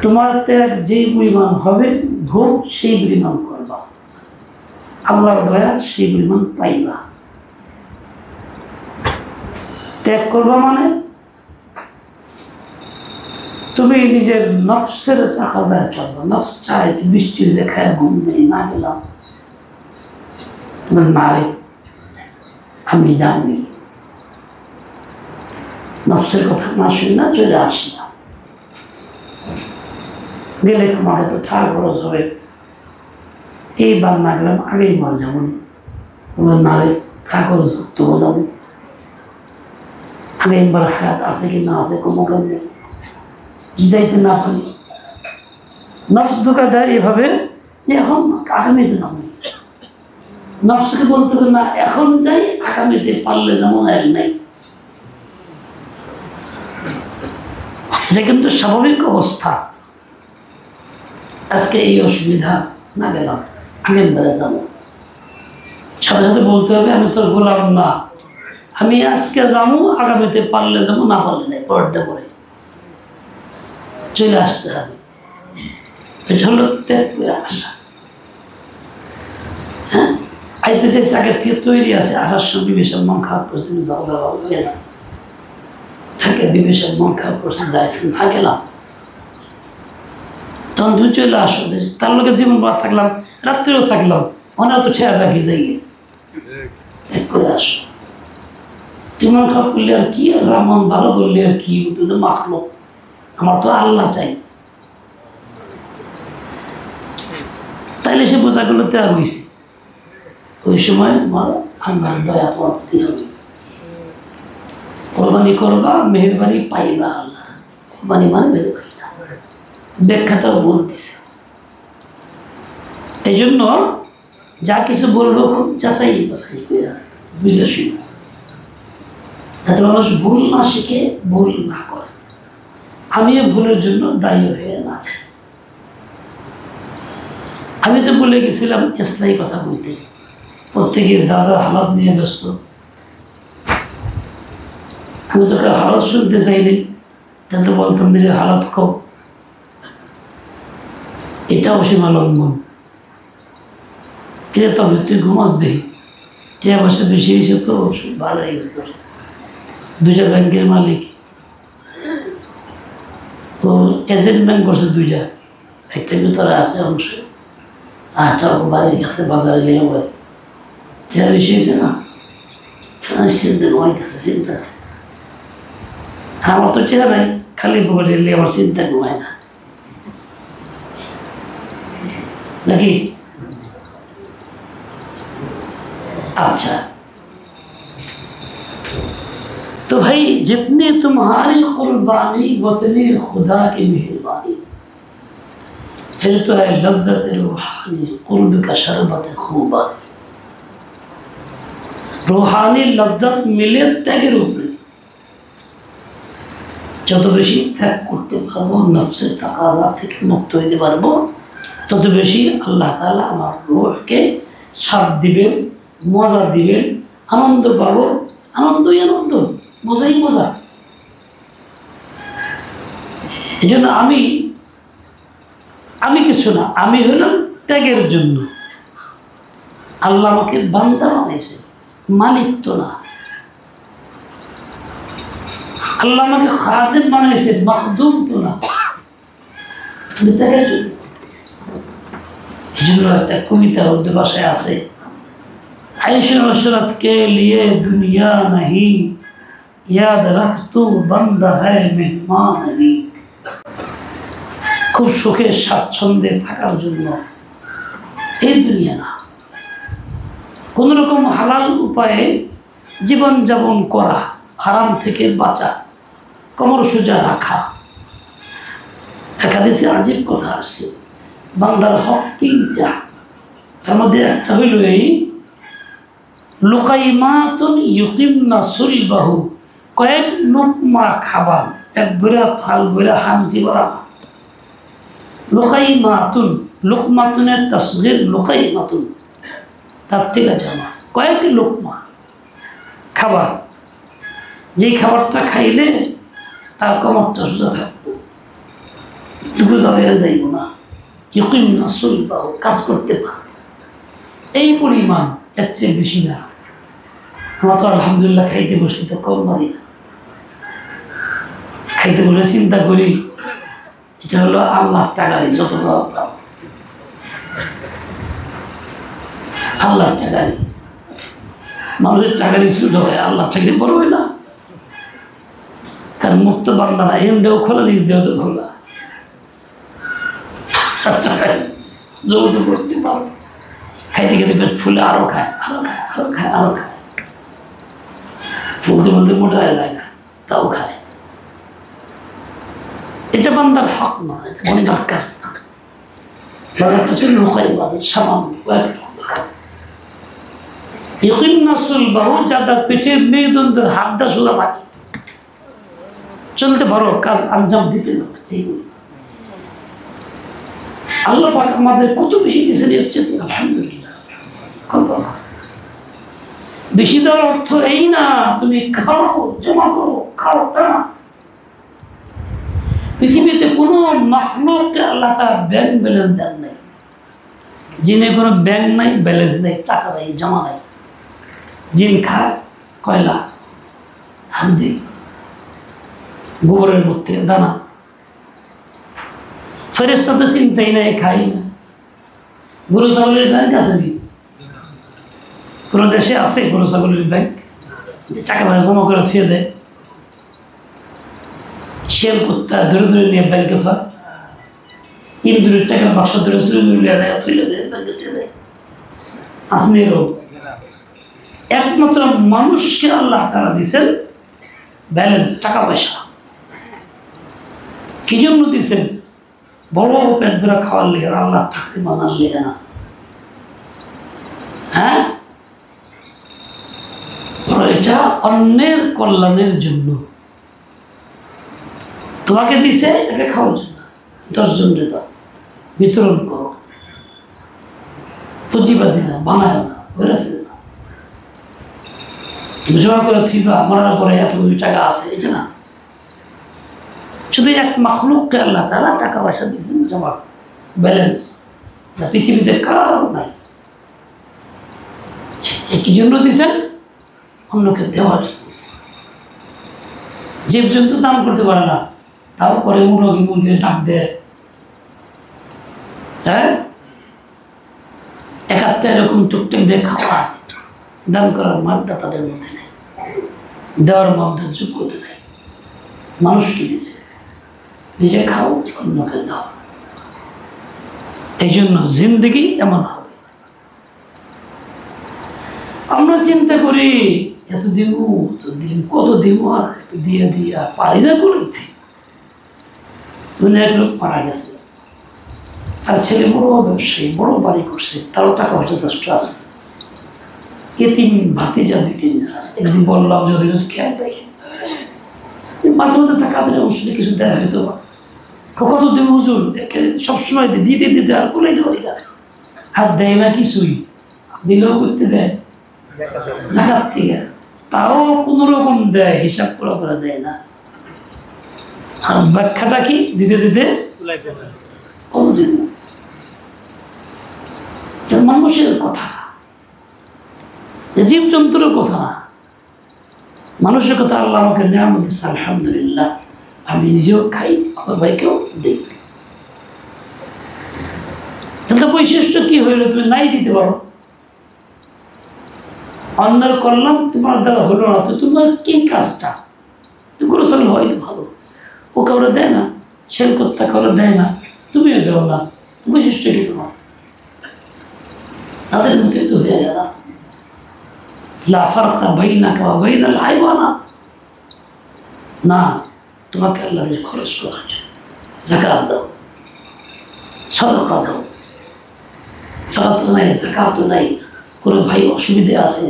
তোমার ত্যাগ যেই পরিমাণ হবে ভোগ সেই পরিমাণ করবা, আল্লাহর দয়া সেই পরিমাণ পাইবা। ত্যাগ করবা মানে তুমি নিজের নফসের তাকাদায় চলবা। নফস চাই বৃষ্টি যে খায় ঘুম নেই, না গেলাম না রে আমি জানি, নফসের কথা না শুনি না চলে আসি না, গেলে আমাকে তো ঠাড় খরচ হবে, এইবার না গেলাম আগেই মার যেমন না রে ঠাড় খরচ তবু যাবো, আগেবার হায়াত আছে কি না আছে কোনো কারণে যাইতে না পারি। নফস ধোকা দেয় এভাবে যে এখন আগামীতে যাবো, নফসকে বলতে হবে না এখন যাই আগামীতে পারলে যেমন আর নাই। এটা কিন্তু স্বাভাবিক অবস্থা। আজকে এই অসুবিধা, না গেলাম আগের বেড়ে যাবো, সাথে সাথে বলতে হবে আমি তোর গোলাম না, আমি আজকে যাবো আগামীতে পারলে যাবো, না পারলে নাই পরেরটা পরে চলে আসতে হবে। এটা হলো ত্যাগ করে আসা। হ্যাঁ, আইতে চাইছে আগের থেকে তৈরি আছে, আসার সময় বিবেশের মন খারাপ করছে, তুমি যাও যাওয়া গেলাম থাকে বিবেশের মন খারাপ করছে যাইছে না গেলাম, তখন তুমি চলে আসো যে তার লোকের জীবন ভর থাকলাম, রাত্রেও থাকলাম, অনেক তো ঠেয়া রাখি যাই ত্যাগ করে আসো। তুমি মন খারাপ করলে আর কি, রামন ভালো করলে আর কি, তুই তো মাখলো, আমার তো আল্লাহ চাই। তাইলে সে বোঝাগুলো ত্যাগ হয়েছে, ওই সময় তোমার আল্লাহর দয়া করতে হবে। কোরবানি করবা মেহরবানি পাইবা আল্লাহ, কোরবানি মানে মেহরবানি না, ব্যাখ্যাটাও বলতেছে। এই জন্য যা কিছু বলবো খুব যাচাই বাছাই করে বুঝে শুনে, যাতে মানুষ ভুল না শিখে ভুল না করে, আমিও ভুলের জন্য দায়ী হয়ে না যাই। আমি তো বলে গেছিলাম ইসলামী কথা বলতে, প্রত্যেকের যা যা হালত নিয়ে ব্যস্ত, আমি তোকে হালত শুনতে চাইনি, তাহলে বলতাম যে হালত কম, এটাও সীমা লঙ্ঘন। কে তবে তুই ঘুমাস দেই যে বসে বেশি হয়েছে তো ভালো হয়ে গেছে, তোর দুইটা ব্যাংকের মালিক, ও এজেন্ট ব্যাংক করছে দুইটা, একটা ভিতরে আছে অংশ, আরটা বাড়ির কাছে বাজারে গেলে বলে যা বেশি হয়েছে না, চিন্তা কমাই গেছে চিন্তা। আমার তো চেহারা নাই, খালি পকেটে এলে আমার চিন্তা কমায় না নাকি। अच्छा तो भाई जितनी तुम्हारी कुर्बानी वतनी खुदा की मेहरबानी, फिर तो है लज्जत रूहानी कुर्ब का शरबत खूबानी। रूहानी लज्जत मिले त्यागের উপরে, যত বেশি ত্যাগ করতে পারবো, নফসের তাকাজা থেকে মুক্ত হইতে পারবো, তত বেশি আল্লাহ তাআলা আমার রূহকে সাথ দিবেন, মজা দিবেন, আনন্দ পাবো। আনন্দই আনন্দ, মজাই মজা। এই জন্য আমি কিছু না, আমি হলাম ত্যাগের জন্য। আল্লাহ আমাকে বান্দা বানাইছে, মালিক তো না। আল্লাহ আমাকে খাদেম বানাইছে, মাখদুম তো না। আমি ত্যাগের জন্য। এই জন্য একটা কবিতা উর্দু ভাষায় আছে, ऐश अशरत के लिए दुनिया नहीं, याद रख तू बंदा है मेहमान नहीं। খুব সুখে স্বাচ্ছন্দ্যে থাকার জন্য এই দুনিয়া না, কোন রকম হালাল উপায়ে জীবন যাপন করা, হারাম থেকে বাঁচা, কোমর সোজা রাখা। একাদেশে আজীব কথা আসছে, বান্দার হক তিনটা, তার মধ্যে একটা হইল এই লুকাইমাতুন ইউকিমনা সুলবাহু, কয়েক লুকমা খাবার, এক বেড়া থাল বেড়া হান্তি ভরা। লুকাইমাতুন, লুকমাতুনের তাসগীর লুকাইমাতুন, তার থেকে জামা, কয়েক লুকমা খাবার, যেই খাবারটা খাইলে তার কোমরটা সোজা থাকবে। বোঝা হয়ে যাইব না, ইকিমনা সুলবাহু, কাজ করতে পারবে এই পরিমাণ, এর চেয়ে বেশি না। আমরা তো আলহামদুলিল্লাহ খাইতে বসলি তো কম মারি না, খাইতে বলে চিন্তা করি এটা হলো আল্লাহ টাকারই, যত আল্লাহ টাকারই, মানুষের টাকারই ছোট হয়, আল্লাহ চাকরি বড় হয় না। কারণ মুক্ত বান্দারা এন দেও খোলা, নিজ দেও তো খোলা, যৌথ করতে পারো, খাইতে খেতে পেট ফুলে আরো খায়, আরো খায়, আরো খায়, আরো খায়, বলতে বলতে মোটা হয়ে যায় না, তাও খায়। এটা বান্দার হক না, এটা বান্দার কাজ না। বান্দার কাছে লোকাই বাদের সামান্য ইকিমনা সুলবাহু, যাদের পেটের মেরুদণ্ডের হাতটা সোজা থাকে, চলতে পারো, কাজ আঞ্জাম দিতে না। এইগুলি আল্লাহ পাক আমাদের কত বেশি দিয়েছেন, হচ্ছে আলহামদুলিল্লাহ। বেশি দেওয়ার অর্থ এই না তুমি খাও, জমা করো, খাও, তা না। পৃথিবীতে কোনো মাখলুককে আল্লাহ তার ব্যাংক ব্যালেন্স দেন নাই। জিনে কোনো ব্যাংক নাই, ব্যালেন্স নেই, টাকা নাই, জমা নাই। জিন খায় কয়লা, হান্দি, গোবরের মধ্যে দানা। ফেরেশতা তো চিন্তাই নাই, খাই না। গরু ছাগলের ব্যাংক আছে কি? কোনো দেশে আছে গরু ছাগলের ব্যাংক, যে টাকা পয়সা জমা করে থুয়ে দেয়? শেল কুত্তা ধরে ধরে নিয়ে ব্যাংকে থয়, ইন্দুরের টাকার বাক্স ধরে চুরি নিয়ে যায়, থইলে দেয়, ব্যাংকে থুয়ে দেয়। আসলে এরকম একমাত্র মানুষকে আল্লাহ তারা দিয়েছেন ব্যালেন্স, টাকা পয়সা। কি জন্য দিয়েছেন? বড় পেট ধরা খাওয়ার লেগে, আল্লাহ ঠাকুর মানার লেগে না। হ্যাঁ, এটা অন্যের কল্যাণের জন্য। তোমাকে দিছে এটাকে খাওয়ার জন্য, 10 জনকে দাও, বিতরণ করো, পুঁজিবাদী না, বানায় না, বলে দেবে না, জমা করে থিবা মরার পরে এত টাকা আছে, এটা না। শুধু এক মাখলুককে আল্লাহ তাআলা টাকা পয়সা দিয়েছেন, জমা ব্যালেন্স, যা পৃথিবীতে কারো নাই। কি জন্য দিয়েছেন? অন্যকে দেওয়ার জন্য। জীবজন্তু দান করতে পারে না, তাও করে মুরগি মুরগি ডাক দেয়। হ্যাঁ, একাত্তা এরকম টুকটাক দিয়ে খাওয়া, দান করার মাত্রা তাদের মধ্যে নেই, দেওয়ার মধ্যে যোগ্যতা নেই। মানুষকে দিছে, নিজে খাও, অন্যকে দাও। এই জন্য জিন্দগি এমন হবে। আমরা চিন্তা করি এত দিব, তো দিব, কত দিব, আর একটু দিয়ে দিয়ে আর পারি না করেছি। এক লোক মারা গেছে, তার ছেলে বড় ব্যবসায়ী, বড় বাড়ি করছে, তারও টাকা পয়সা যথেষ্ট আছে, এতিম ভাতিজা 2-3 জন আছে। একদিন বললাম যদি খেয়াল রাখেন, মাঝে মাঝে জাকাতের অংশটা কিছু দেওয়া হয়তো, কত দেব হুজুর, সবসময় দিতে দিতে আর কোলাই দেওয়াই না, আর দেয় না কিছুই, দিলেও করতে দেয় জাকাত থেকে, তাও কোনো রকম দেয়, হিসাব করে দেয় না। আর ব্যাখ্যাটা কি? দিতে দিতে কতদিন। মানুষের কথা, জীবজন্তুর কথা না, মানুষের কথা। আল্লাহ আমাকে নিয়ামত দিয়েছে, আলহামদুলিল্লাহ, আমি নিজেও খাই, আমার ভাইকেও দিই। তাহলে বৈশিষ্ট্য কি হইলো? তুমি নাই দিতে পারো, অন্যের কল্যাণ তোমার দ্বারা হলো না, তো তোমার কি কাজটা? তো গরু ছাগল হয়তো ভালো, ও কাউরে দেয় না, শেল কর্তা কাউরে দেয় না, তুমিও দেও না, তো বৈশিষ্ট্য কি তোমার? তাদের মধ্যে তো হয়ে গেল লা ফারকা বাইনাকা ওয়া বাইনাল হাইওয়ানাত। না, তোমাকে আল্লাহ খরচ করার জন্য যাকাত দাও, সাদাকা দাও। সাদাকা নাই, যাকাত নাই, কোনো ভাই অসুবিধে আছে,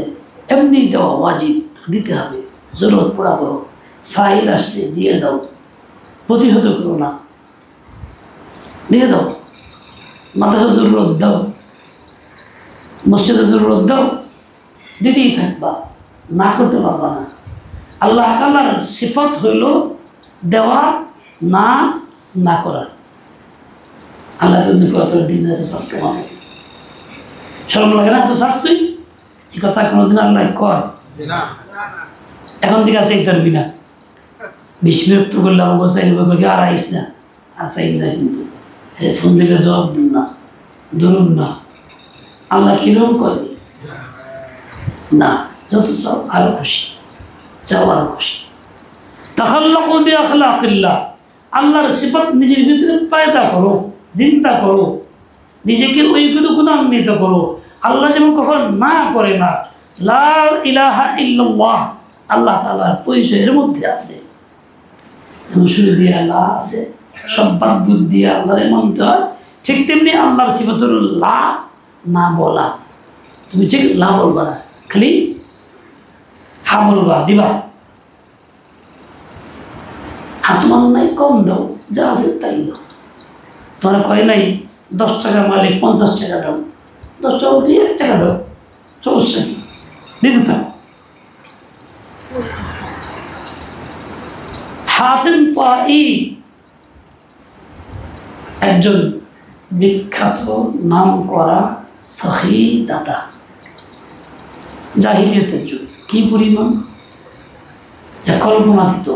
এমনি দেওয়া ওয়াজিব, দিতে হবে। জরুরত পড়া করো, সাহিল আসছে, দিয়ে দাও, প্রতিহত করো না, দিয়ে দাও। মাথায় জরুরত দাও, মসজিদে জরুরত দাও, দিতেই থাকবা, না করতে পারবা না। আল্লাহ তাআলার সিফাত হইল দেওয়া, না করার। আল্লাহ কিন্তু কত দিন এত শ্বাস কেমন আছে শরম লাগে না এত শ্বাস তুই এই কথা কোনোদিন আল্লাহ কয় এখন থেকে আছে তারবি না বেশি বিরক্ত করলে আমাকে চাইব করি আর আইস না আর চাইবি না কিন্তু ফোন দিলে জবাব দিন না ধরুন না আল্লাহ কিরকম করে না যত চাও আরো খুশি চাও আরো খুশি তাখাল্লাকু বিআখলাকিল্লাহ আল্লাহর সিফাত নিজের ভিতরে পয়দা করো চিন্তা করো নিজেকে ওইগুলো গুণান্বিত করো আল্লাহ যেমন কখন না করে না লা ইলাহা ইল্লাল্লাহ আল্লাহ তাআলার পরিচয়ের মধ্যে আছে যেমন শুরু দিয়ে আল্লাহ আছে সব বাদ বুদ্ধি দিয়ে আল্লাহরে মানতে হয় ঠিক তেমনি আল্লাহর সিফাত লা না বলা তুমি ঠিক লা বলবা না খালি হা বলবা দিবা তোমার নাই কম দাও যা আছে তাই দাও তোমরা কয় নাই 10 টাকা মালিক 50 টাকা দাও 10 টাকা বলতে 1 টাকা দাও সমস্যা কি দিতে থাকো হাতিম তাই একজন বিখ্যাত নাম করা সখী দাতা জাহিলিয়াতের যুগ কি পরিমাণ যা কল্পনাতীত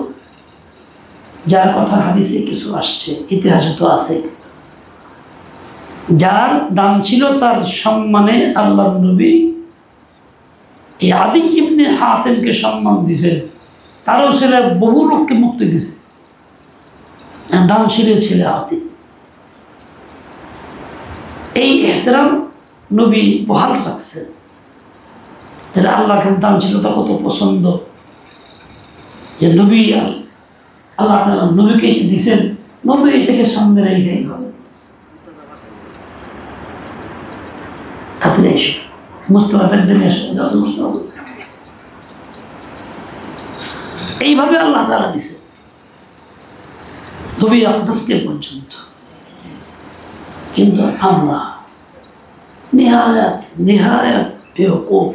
যার কথা হাদিসে কিছু আসছে ইতিহাসে তো আছে যার দান ছিল তার সম্মানে আল্লাহর নবী এই আদি ইবনে হাতিমকে সম্মান দিয়েছেন তারও ছেলে বহু লোককে মুক্তি দিয়েছে দান ছেলে আদি এই এহতেরাম নবী বহাল রাখছেন তাহলে আল্লাহর কাছে দান ছিল তা কত পছন্দ যে নবী আল্লাহ তাআলা নবীকে দিয়েছেন নবী এটাকে সামনে রেখেই হবে তাতে এসে মুস্তফা একদিন এসে মুস্তফা এইভাবে আল্লাহ তাআলা দিছে নবী আকদাসকে পর্যন্ত কিন্তু আমরা নিহায়াত বেওকুফ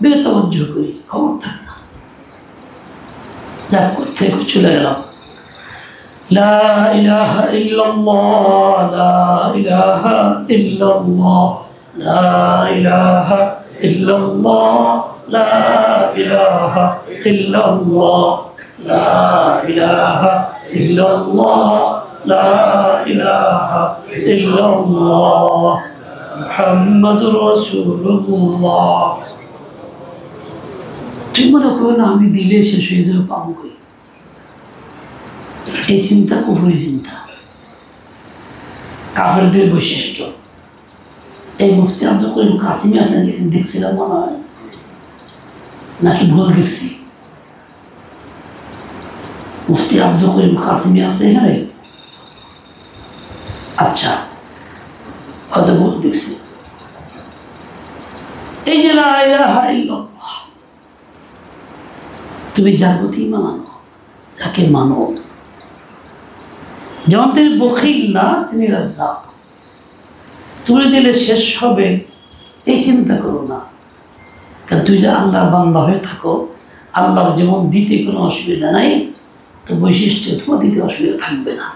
বেতওয়াজ্জুহ করি খবর থাকে না যা কোথায় চলে গেলাম লা ইলাহা ইল্লাল্লাহ লা ইলাহা ইল্লাল্লাহ লা ইলাহা ইল্লাল্লাহ লা ইলাহা ইল্লাল্লাহ লা ইলাহা ইল্লাল্লাহ লা ইলাহা ইল্লাল্লাহ মুহাম্মাদুর রাসূলুল্লাহ ঠিক মনে করো না আমি দিলে শেষ হয়ে যাবে পাবো কই এই চিন্তা কুফরি চিন্তা কাফেরদের বৈশিষ্ট্য এই মুফতি আব্দুল করিম কাসিমি আছেন দেখছিলাম মনে হয় নাকি ভুল দেখছি মুফতি আব্দুল করিম কাসিমি আছে এখানে আচ্ছা হয়তো ভুল দেখছি এই যে লা ইলাহা ইল্লাল্লাহ তুমি যার প্রতি মানো যাকে মানো যেমন তিনি বখিল না তিনি রাজ্জাক তুমি দিলে শেষ হবে এই চিন্তা করো না কারণ তুই যে আল্লাহর বান্দা হয়ে থাকো আল্লাহর যেমন দিতে কোনো অসুবিধা নাই তো বৈশিষ্ট্য তোমার দিতে অসুবিধা থাকবে না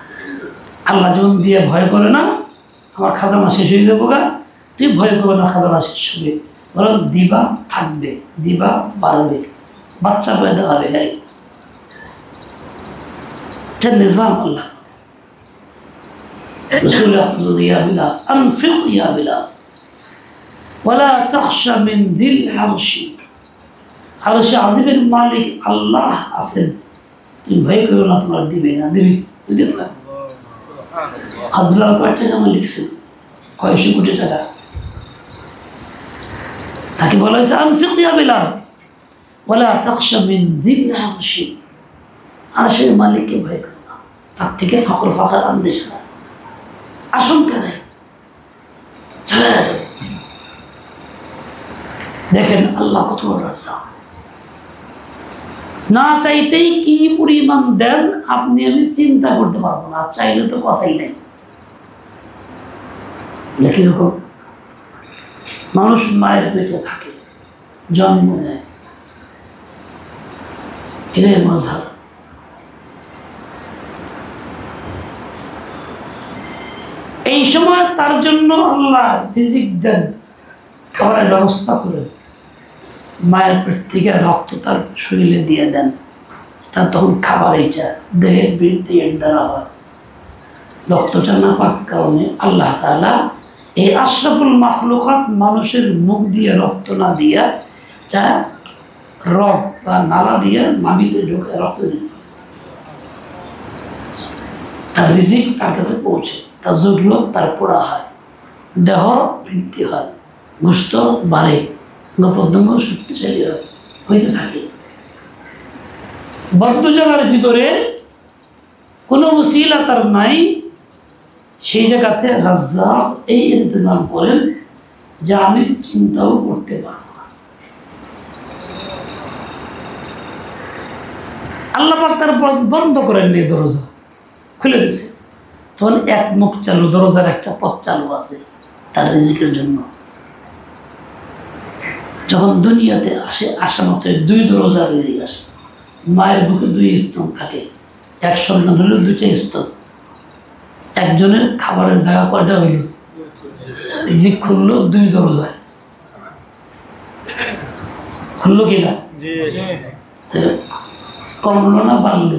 আল্লাহ যেমন দিয়ে ভয় করে না আমার খাজানা শেষ হয়ে যাবো গা তুই ভয় করবে না খাজানা শেষ হবে বরং দিবা থাকবে দিবা বাড়বে বাচ্চা পয়দা হবে গাড়ি এটা নিজাম আল্লাহ رسول يقول يا بلال أنفق يا بلال ولا تخشى من ذي العرش عرش عظيم المالك الله أصل তুমি ভয় করো না তোমার দিবে না দিবি তুই দিতে থাক আব্দুল্লাহ কয় টাকা আমার লিখছেন কয়েকশো কোটি টাকা তাকে বলা হয়েছে আনফিক ইয়া বিলাল ওয়ালা তাখশা মিন যিল আরশি আরশের মালিককে ভয় করো না তার থেকে ফকর ফাকার আন্দেশা না আশঙ্কা নাই চলে যাবে দেখেন আল্লাহ কত বড় রাজ্জাক না চাইতেই কি পরিমাণ দেন আপনি আমি চিন্তা করতে পারবো না চাইলে তো কথাই নেই কিরকম মানুষ মায়ের পেটে থাকে জন্ম নেয় এটাই মাযহাব এই সময় তার জন্য আল্লাহ রিজিক দেন, খাবারের ব্যবস্থা করে মায়ের পেট থেকে রক্ত তার শরীরে দিয়ে দেন, তার তখন খাবার এইটা দেহের বৃদ্ধি এর দ্বারা হয়। রক্তটা না পাক কারণে আল্লাহ তাআলা এই আশরাফুল মাখলুকাত মানুষের মুখ দিয়ে রক্ত না দিয়া যা রগ বা নালা দিয়ে নাভিতে ঢোকে রক্ত দিতে, তার রিজিক তার কাছে পৌঁছে, তার জরুরত তার পড়া হয়, দেহ বৃদ্ধি হয়, গোশত বাড়ে, অঙ্গ শক্তিশালী হয়, হইতে থাকে। বদ্ধ জায়গার ভিতরে কোনো ওসিলা তার নাই, সেই জায়গাতে রাজ্জাক এই ইন্তজাম করেন যা আমি চিন্তাও করতে পারবো না। আল্লাহ পাক তার বন্ধ করেননি, দরজা খুলে দিছে, তখন এক মুখ চালু, দরজার একটা পথ চালু আছে তার রিজিকের জন্য। যখন দুনিয়াতে আসে আসা মতো দুই দরজা রিজিক আসে, মায়ের বুকে দুই স্তন থাকে, এক সন্তান হলো দুইটা স্তন, একজনের খাবারের জায়গা কয়টা হইল, রিজিক খুললো দুই দরজায়, খুললো কিনা, কমলো না বাড়লো?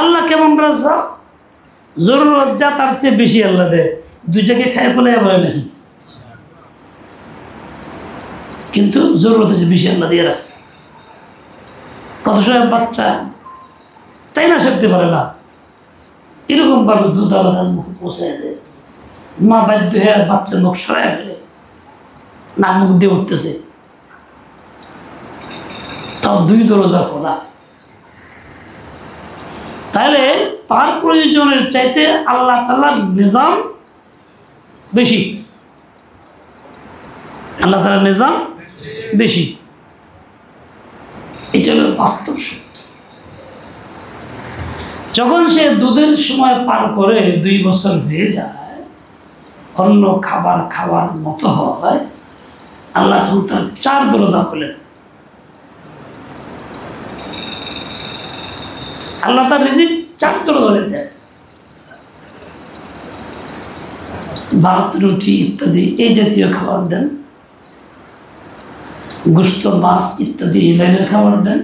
আল্লাহ কেমন রাজ্জাক, জরুরত যা তার চেয়ে বেশি আল্লাহ দেয়, দুইটাকে খাই ফেলে বলে নাকি, কিন্তু জরুরত হচ্ছে বেশি আল্লাহ দিয়ে রাখছে। কত সময় বাচ্চা তাই না সরতে পারে না, এরকম ভাবে দুধ আলাদার মুখে পৌঁছায় দেয়, মা বাধ্য হয়ে আর বাচ্চার মুখ সরাই ফেলে, না মুখ দিয়ে উঠতেছে, তাও দুই দরজা খোলা। তাহলে তার প্রয়োজনের চাইতে আল্লাহ তাআলার নিজাম বেশি, আল্লাহ তাআলার নিজাম বেশি, এটা হলো বাস্তব সত্য। যখন সে দুধের সময় পার করে 2 বছর হয়ে যায়, অন্য খাবার খাওয়ার মতো হয়, আল্লাহ তখন তার 4 দরজা খোলেন। আল্লাহ তার রিজিক 4 দরজা দেন, ভাত রুটি ইত্যাদি এই জাতীয় খাবার দেন, গোশত মাছ ইত্যাদি এই লাইনের খাবার দেন,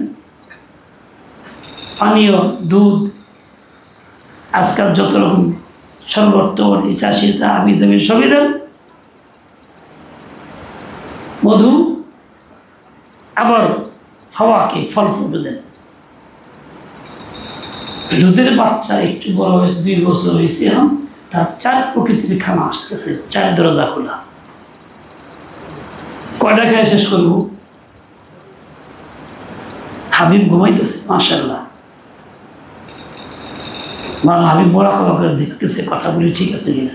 পানীয় দুধ, আজকাল যত রকম শরবত চাষি চা আবি জাবি সবই দেন, মধু, আবার ফাওয়াকে ফল ফুল দেন। দুধের বাচ্চা একটু বড় হয়েছে, 2 বছর হয়েছে, এখন তার 4 প্রকৃতির খানা আসতেছে, 4 দরজা খোলা। কয়টা খেয়ে শেষ করবো? হাবিব ঘুমাইতেছে, মাশাআল্লাহ, মানে হাবিব বড় করে দেখতেছে কথা বলি ঠিক আছে কিনা,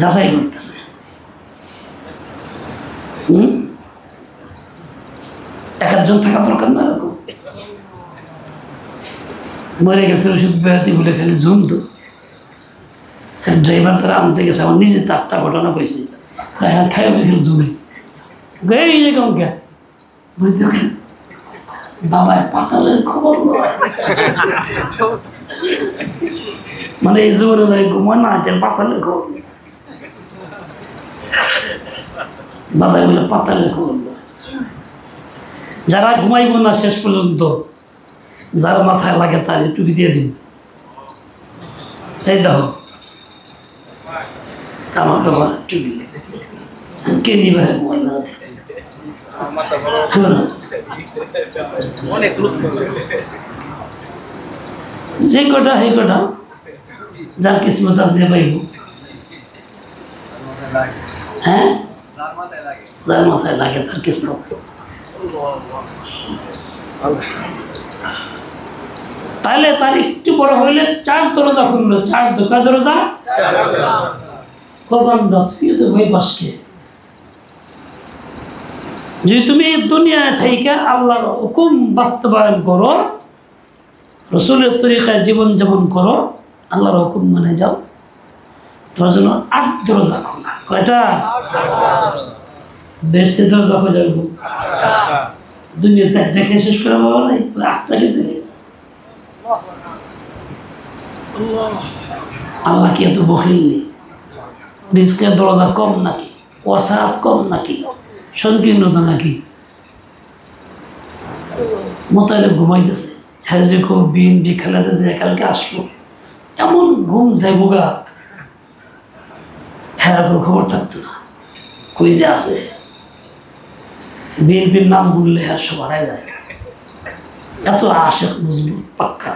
যাচাই করতেছে। একজন থাকা দরকার না, এরকম মরে গেছে ওষুধ বেড়াতে বলে খালি ঝুম, তো ড্রাইভার তারা আনতে গেছে, আমার নিজে তারটা ঘটনা কইছে, খাই বলে খালি ঝুমে এই যে কঙ্কা বুঝতে বাবায় পাতালের খবর মানে এই জোরে ঘুমায় না, পাতালের খবর, বাবা বলে পাতালের খবর। যারা ঘুমাইব না শেষ পর্যন্ত, যার মাথায় লাগে তার টুপি দিয়ে দিন, তাই দেখো আমার বাবা টুপি কে নিবে, যে কটা হে কটা যার কিসমত আছে পাইব, হ্যাঁ যার মাথায় লাগে তার কিসমত। তাহলে তার একটু বড় হইলে 4 দরজা খুললো, 4 দরজা বান্দা তুই তো ভাই বাসকে, যদি তুমি এই দুনিয়ায় থেকে আল্লাহর হুকুম বাস্তবায়ন করো, রসুলের তরিকায় জীবনযাপন করো, আল্লাহর হুকুম মানে যাও, তোমার জন্য 8 দরজা খোলা। কয়টা? বেহেশতে দরজা খোলা যাবো, দুনিয়া 4টা খেয়ে শেষ করে বাবা নাই, 8টাকে দেখে আল্লাহ কি এত বখিল নেই? রিজকের দরজা কম নাকি? ওয়াসাত কম নাকি? সংকীর্ণতা নাকি? মোতালে ঘুমাইতেছে, হ্যাজে খুব বিএনপি খেলাতেছে, কালকে আসলো, এমন ঘুম যাইবগা, হেরার খবর থাকতো না, কই যে আছে। বিএনপির নাম বললে হ্যাঁ সব হারাই যায়, এত আশেক মজবুত পাক্কা,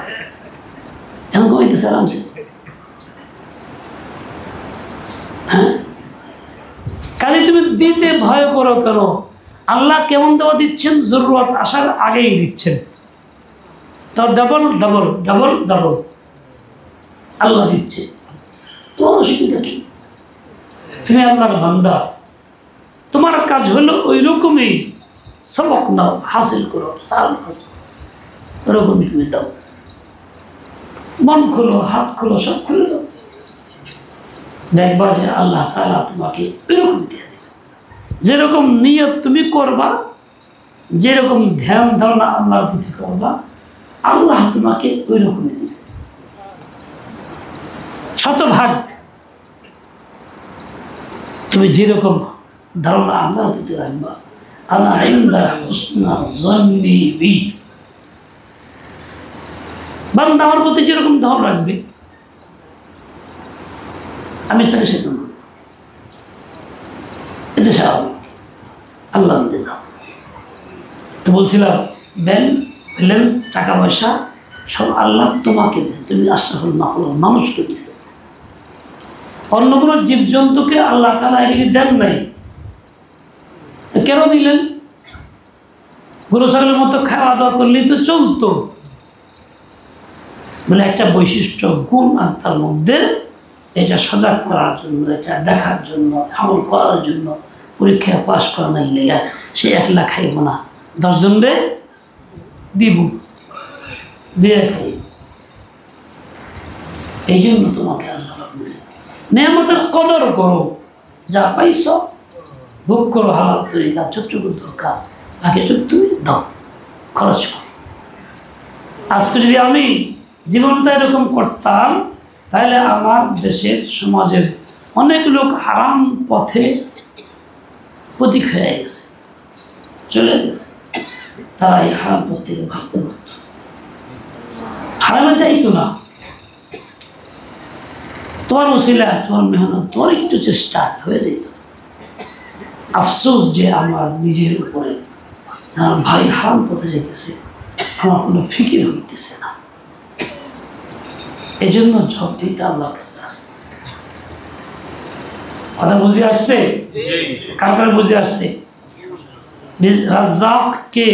এমন ঘুমাইতেছে আরামসে। হ্যাঁ, কালি তুমি দিতে ভয় করো কেন? আল্লাহ কেমন দেওয়া দিচ্ছেন? জরুরত আসার আগেই দিচ্ছেন, তো ডাবল ডাবল ডাবল ডাবল আল্লাহ দিচ্ছে। তোমার অসুবিধা কি? তুমি আল্লাহর বান্দা, তোমার কাজ হলো ওই রকমই সবক নাও, হাসিল করো, ওরকমই তুমি দাও, মন খুলো, হাত খুলো, সব খুলে দাও, দেখবা যে আল্লাহ তাআলা তোমাকে ওইরকম দিয়ে দেবে। যেরকম নিয়ত তুমি করবা, যেরকম ধ্যান ধারণা আল্লাহর প্রতি করবা, আল্লাহ তোমাকে ওই রকমই দেবে। শতভাগ তুমি যেরকম ধারণা আল্লাহর প্রতি রাখবা, আনা ইনদা হুসনা যন্নি বি, বান্দা আমার প্রতি যেরকম ধারণা রাখবে আমি তাকে সেরকম, এটা স্বাভাবিক, আল্লাহ নিজাম। তো বলছিলাম ব্যাংক ব্যালেন্স, টাকা পয়সা সব আল্লাহ তোমাকে দিয়েছে, তুমি আশরাফুল মাখলুক মানুষকে দিয়েছে। অন্য কোনো জীবজন্তুকে আল্লাহ তাআলা এদিকে দেন নাই, কেন দিলেন? গরু ছাগলের মতো খাওয়া দাওয়া করলেই তো চলতো, বলে একটা বৈশিষ্ট্য গুণ আছে তার মধ্যে, এটা সজাগ করার জন্য, এটা দেখার জন্য, আমল করার জন্য, পরীক্ষায় পাস করানোর লেগে সে একলা খাইব না, 10 জনরে দিব, দিয়ে খাইব। এই জন্য তোমাকে আল্লাহ দিয়েছে। নেয়ামতের কদর করো, যা পাইছ ভোগ করো, হালাল তরিকা, যতটুকু দরকার বাকি তুমি দাও, খরচ করো। আজকে যদি আমি জীবনটা এরকম করতাম, তাহলে আমার দেশের সমাজের অনেক লোক হারাম পথে পথিক হয়ে গেছে, চলে গেছে, তারা এই হারাম পথ থেকে বাঁচতে পারত, হারামে চাইতো না। তোমার ওসিলা, তোমার মেহনত, তোমার একটু চেষ্টা হয়ে যেত। আফসোস যে আমার নিজের উপরে, আমার ভাই হারাম পথে যাইতেছে, আমার কোনো ফিকির হইতেছে না। এই জন্য জব দিতে আল্লাহর কাছে আছে। কথা বুঝে আসছে? কার কার বুঝে আসছে? রাজ্জাক কে?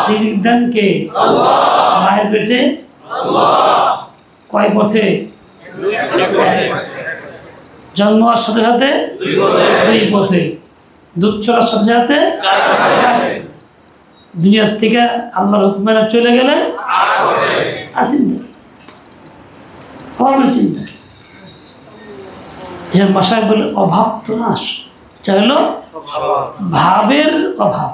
রিজিক দান কে? মায়ের পেটে কয় পথে? জন্ম হওয়ার সাথে সাথে 2 পথে, দুধ ছড়ার সাথে সাথে 4। দুনিয়ার থেকে আল্লাহর হুকুমেরা চলে গেলে আসেন চিন্তা। বাসায় বলে অভাব তো না, যা হলো ভাবের অভাব।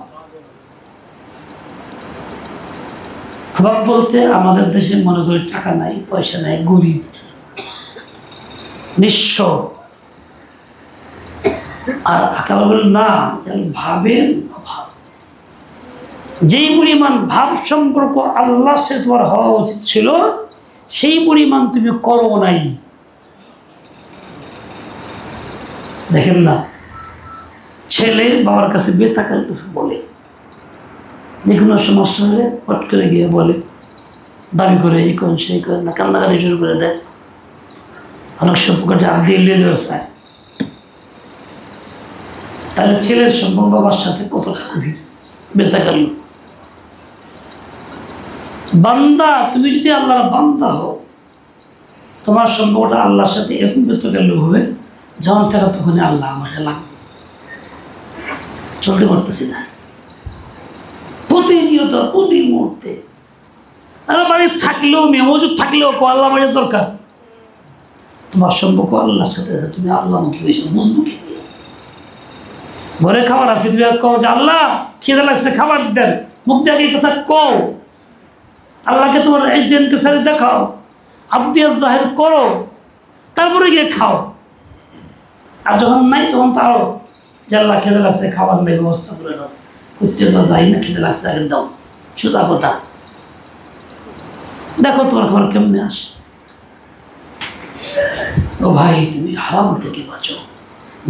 অভাব বলতে আমাদের দেশে মনে করি টাকা নাই, পয়সা নাই, গরিব, নিঃস্ব। আর আকার বলে না, ভাবের অভাব। যেই পরিমাণ ভাব সম্পর্ক আল্লাহর সাথে তোমার হওয়া উচিত ছিল, সেই পরিমাণ তুমি করো নাই। দেখেন না, ছেলে বাবার কাছে বেতাকাল বলে, যে কোনো সমস্যা হলে হট করে গিয়ে বলে, দাবি করে, এই করেন সেই করেন না, কান্নাকাটি শুরু করে দেয়। অনেক সব পকেটে হাত দিয়ে নিয়ে দেওয়া চায়। তাহলে ছেলের সম্পর্ক বাবার সাথে কতটা গভীর, বেতাকাল। বান্দা, তুমি যদি আল্লাহর বান্দা হও, তোমার সম্পর্কটা আল্লাহর সাথে এরকম বেতাকাল হবে, যখন থেকে তখনই আল্লাহ আমাকে লাগবে, চলতে পারতেছি না, প্রতিনিয়ত প্রতি মুহূর্তে। আর বাড়ি থাকলেও, মজুদ থাকলেও আল্লাহ আমাদের দরকার। তোমার সম্পর্ক আল্লাহর সাথে আছে, তুমি আল্লাহ মুখী হয়েছো, বুঝবো কি? ঘরে খাবার আছে, তুমি কও যে আল্লাহ খিদে লাগছে, খাবার দেন, মুখ দিয়ে এই কথা কও, আল্লাহকে তোমার এজেন্টকে সারি দেখাও, আবদিয়া জাহির করো, তারপরে গিয়ে খাও। আর যখন নাই তখন তাও যে আল্লাহ খেতে লাগছে, খাবার নেই, ব্যবস্থা করে দাও। করতে যাই না, খেতে লাগছে আগে দাও, সোজা কথা। দেখো তোমার খবর কেমনে আসে। ও ভাই, তুমি হারাম থেকে বাঁচো।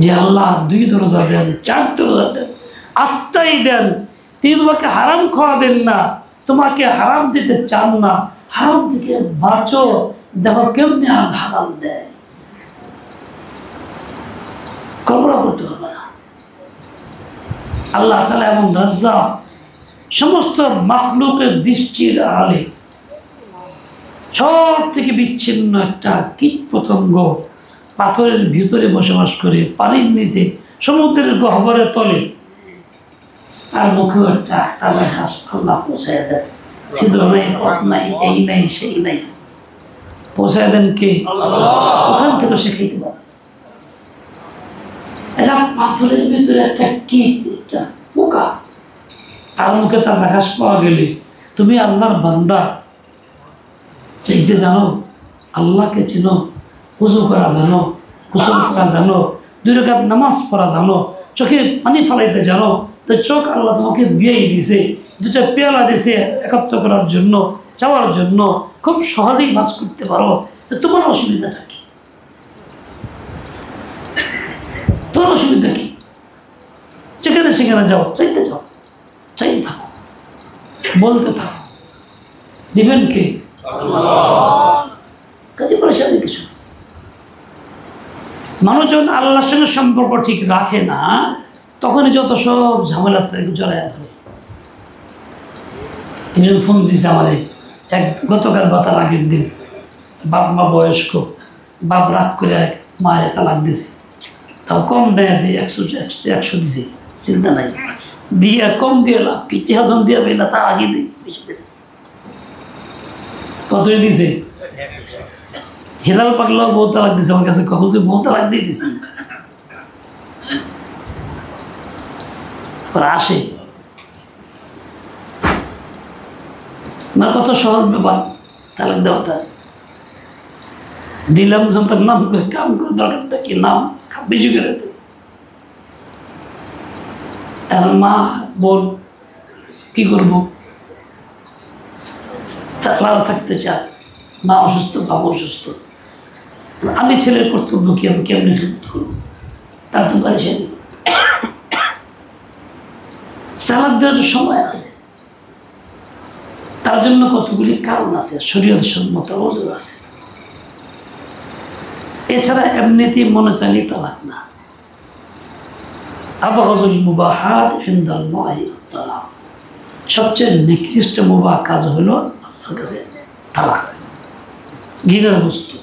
যে আল্লাহ 2 দরজা দেন, 4 দরজা দেন, 8টাই দেন, তিনি তোমাকে হারাম খাওয়াবেন না, তোমাকে হারাম দিতে চান না। হারাম থেকে বাঁচো, দেখো কেমনে হারাম দেয়। কল্পনা করতে পারবে না। আল্লাহ তাআলা এমন রাজ্জাক, সমস্ত মাখলুকের দৃষ্টির আড়ালে সব থেকে বিচ্ছিন্ন একটা কীট পতঙ্গ পাথরের ভিতরে বসবাস করে, পানির নিচে, সমুদ্রের গহ্বরের তলে, আর মুখে একটা তাজা ঘাস আল্লাহ পৌঁছায় দেন। ছিদ্র নাই, পথ নাই, এই নাই সেই নাই, পৌঁছায় দেন কে? ওখান থেকে সে খেতে পারে। এটা পাথরের ভিতরে একটা কীট, একটা পোকা, আর মুখে তাজা ঘাস পাওয়া গেলে তুমি আল্লাহর বান্দা, চাইতে জানো, আল্লাহকে চিনো, উযু করা জানো, গোসল করা জানো, 2 রাকাত নামাজ পড়া জানো, চোখে পানি ফেলাইতে জানো, তো চোখ আল্লাহ তোমাকে দিয়েই দিছে, 2টা পেয়ালা দিছে একত্র করার জন্য, চাওয়ার জন্য, খুব সহজেই বাস করতে পারো। তোমার অসুবিধাটা কি? তোমার অসুবিধা কি? যেখানে সেখানে যাও, চাইতে যাও, চাইতে থাকো, বলতে থাকো, দিবেন কে? কাজে পরেশানি কিছু। মানুষ যখন আল্লাহর সঙ্গে সম্পর্ক ঠিক রাখে না, তখনই যত সব ঝামেলা থাকে জড়াইয়া ধরে। একজন ফোন দিয়েছে আমাদের, গতকাল বা তার আগের দিন, বাপ মা বয়স্ক, বাপ রাগ করে মায়ের তালাক দিছে, তাও কম দেয়, দিয়ে 100 দিছে, চিন্তা নাই, দিয়ে কম দিয়ে লাভ কি, 1000 দিয়ে না, তার আগে দিই কতই দিছে। হেলাল পাগলা বউ তালাক দিছে, আমার কাছে কখন বউ তালাক দিয়ে দিছি। আসে না, কত সহজ ব্যাপার তালাক দেওয়াটা। দিলাম যখন তার নাম করে কাম করে, দরকারটা কি, নাম বেশি করে। এখন মা বোন কি করবো, আলাদা থাকতে চায়, মা অসুস্থ, বাবা অসুস্থ, আমি ছেলের কর্তব্য কি, আমি কেমনি করবো, তার তো পারেছেন। সালাদ দেওয়ার সময় আছে, তার জন্য কতগুলি কারণ আছে, শরীয়ত সম্মত ওজোর আছে। এছাড়া এমনিতেই মনে চাইলে তালাক না। আবগাযুল মুবাহাত ইনদাল্লাহি আত-তালাক, সবচেয়ে নিকৃষ্ট মুবাহ কাজ হলো আল্লাহর কাছে তালাক, ঘৃণার বস্তু।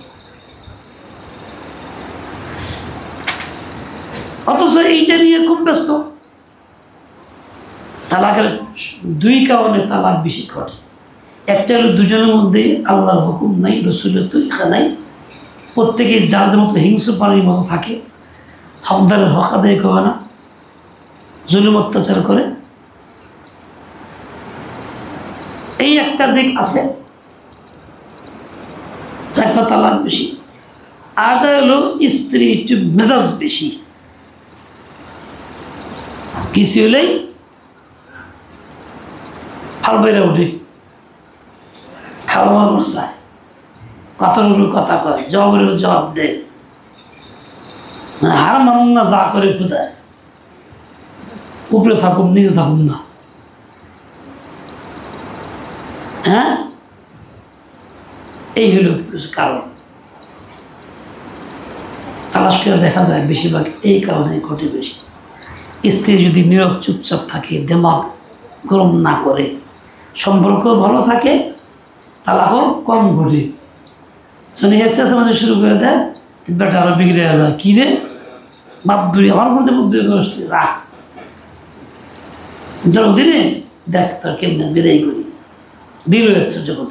অথচ এইটা নিয়ে খুব ব্যস্ত। তালাকের 2 কারণে তালাক বেশি ঘটে। একটা হলো দুজনের মধ্যে আল্লাহর হুকুম নাই, রসুলের তরিকা নাই, প্রত্যেকে যার যে মতো হিংস্র প্রাণীর মতো থাকে, হকদারের হক আদায় করে না, জুলুম অত্যাচার করে। এই একটা দিক আছে, যাকে তালাক বেশি। আর হলো স্ত্রী একটু মেজাজ বেশি, কিছু হলেই ফাল বেড়ে উঠে, খাওয়া মানুষ চায়, কথার উপরে কথা কয়, জবাবের উপর জবাব দেয়, হার মানুষ না, যা করে খুদায়, উপরে থাকুক নিচে থাকুক না। হ্যাঁ, এই হলো কিছু কারণ। তালাশ করে দেখা যায় বেশিরভাগ এই কারণে ঘটে বেশি। স্ত্রী যদি নীরব চুপচাপ থাকে, দিমাগ গরম না করে, সম্পর্ক ভালো থাকে, তালাকও কম ঘটে। শুনে এসে মাঝে শুরু করে দেয়, বেটা আরো বিগড়ে যায়, কি রে বাদ্যুরি, আমার মধ্যে বুদ্ধি করছে, রাখ জগদিনে দেখ তোর কেমন বিদায় করি, দিল হচ্ছে জগৎ।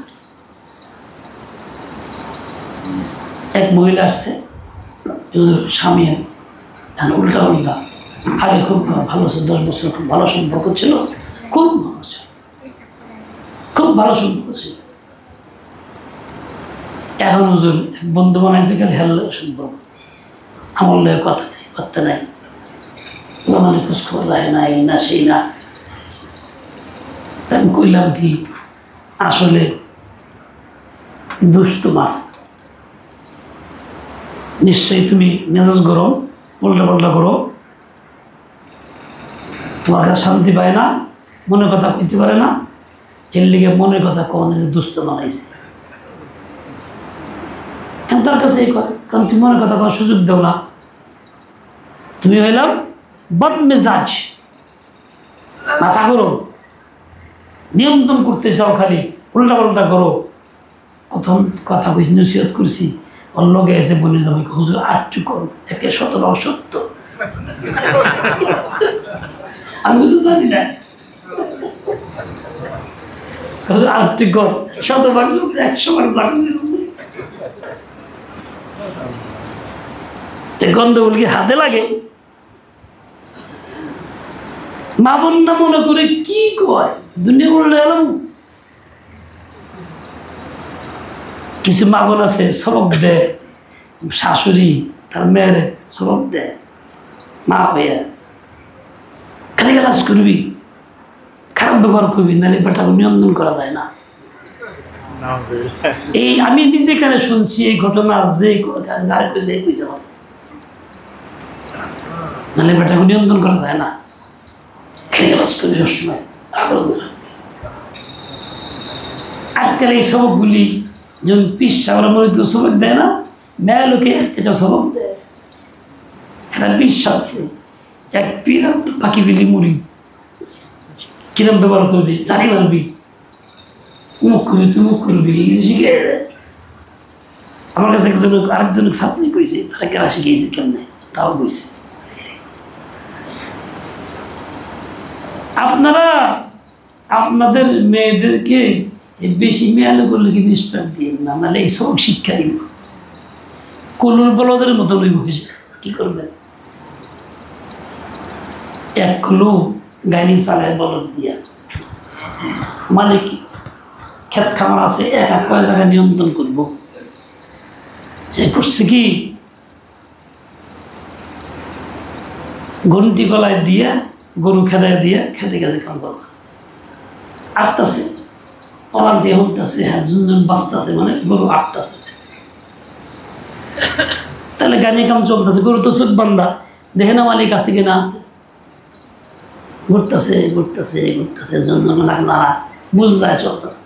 এক মহিলা আসছে, স্বামী উল্টা উল্টা, আগে খুব ভালো ছিল, 10 বছর খুব ভালো সম্পর্ক ছিল, খুব ভালো ছিল, খুব ভালো সম্পর্ক ছিল, এখন হুজুর এক বন্ধু বানাইছে খালি হেল্লো শুনবো, আমার লয়ে কথা নেই, বার্তা নাই, মানে খোঁজ খবর রাখে না, এই না সেই না। আমি কইলাম কি, আসলে দোষ তোমার, নিশ্চয়ই তুমি মেজাজ গরম, উল্টা পাল্টা করো, তোমার কাছে শান্তি পায় না, মনের কথা কইতে পারে না, এর লিগে মনের কথা কখনো দুস্থ বানাইছে। তার কাছে এই কয়, কারণ তুমি মনের কথা কোনো সুযোগ দেও না, তুমি হইলাম বদমেজাজ, মাথা করো, নিয়ন্ত্রণ করতে চাও, খালি উল্টা পাল্টা করো। প্রথম কথা কইছি, নসিহত করছি, ওর লগে এসে বলে যাবো হুজুর আচ্ছু করো, একে শতভাগ সত্য। আমি কিন্তু জানি না, আচ্ছু কর, শতভাগ সত্য, 100 ভাগ গন্ধগুলো কি হাতে লাগে? মা বোনরা মনে করে কি কয়, দুনিয়া বললে এলাম। কিছু মা বোন আছে সবক দেয়, শাশুড়ি তার মেয়ের সবক দেয়, মা হইয়া খালি গালাজ করবি, খারাপ ব্যবহার করবি, নাহলে বেটাকে নিয়ন্ত্রণ করা যায় না। এই আমি নিজে এখানে শুনছি এই ঘটনা, যে যার কইছে কইছে, নাহলে বেটাকে নিয়ন্ত্রণ করা যায় না, খেয়ে গালাজ করবি সবসময়। আজকাল এই সবকগুলি যেমন পিসাবরা মরিত সবক দেয় না, মেয়ে লোকে যেটা সবক দেয়, এটা বিশ্বাস এক পীর বাকি বিলি মুড়ি কিরম ব্যবহার করবি, চারি মারবি, মুখ করবি, তুই মুখ করবি, শিখে দেয়। আমার কাছে আরেকজন ছাত্রী কইছে, তারা কেনা শিখিয়েছে কেমনে, তাও কইছে। আপনারা আপনাদের মেয়েদেরকে বেশি মেয়ালো করলে কি নিষ্পাপ দিয়ে না, নাহলে এই সব শিক্ষা দিব, কলুর বলদের মতো লইব, কি করবেন? এক কলু গাড়ি চালায় বলদ দিয়া, মালিক ক্ষেত খামার আছে, একা কয় জায়গায় নিয়ন্ত্রণ করব, এ করছে কি ঘন্টি গলায় দিয়ে গরু খেদায় দিয়ে খেতে গেছে কাম করবা, আটটাছে পলান দিয়ে হইতেছে, হ্যাঁ ঝুনঝুন বাঁচতেছে, মানে গরু আটটাছে, তাহলে গাড়ি কাম চলতেছে, গরু তো চোখ বান্ধা, দেখে না মালিক আছে কিনা আছে, ঘুরতেছে ঘুরতেছে ঘুরতেছে, ঝুনঝুন নাড়া বুঝ যায় চলতেছে,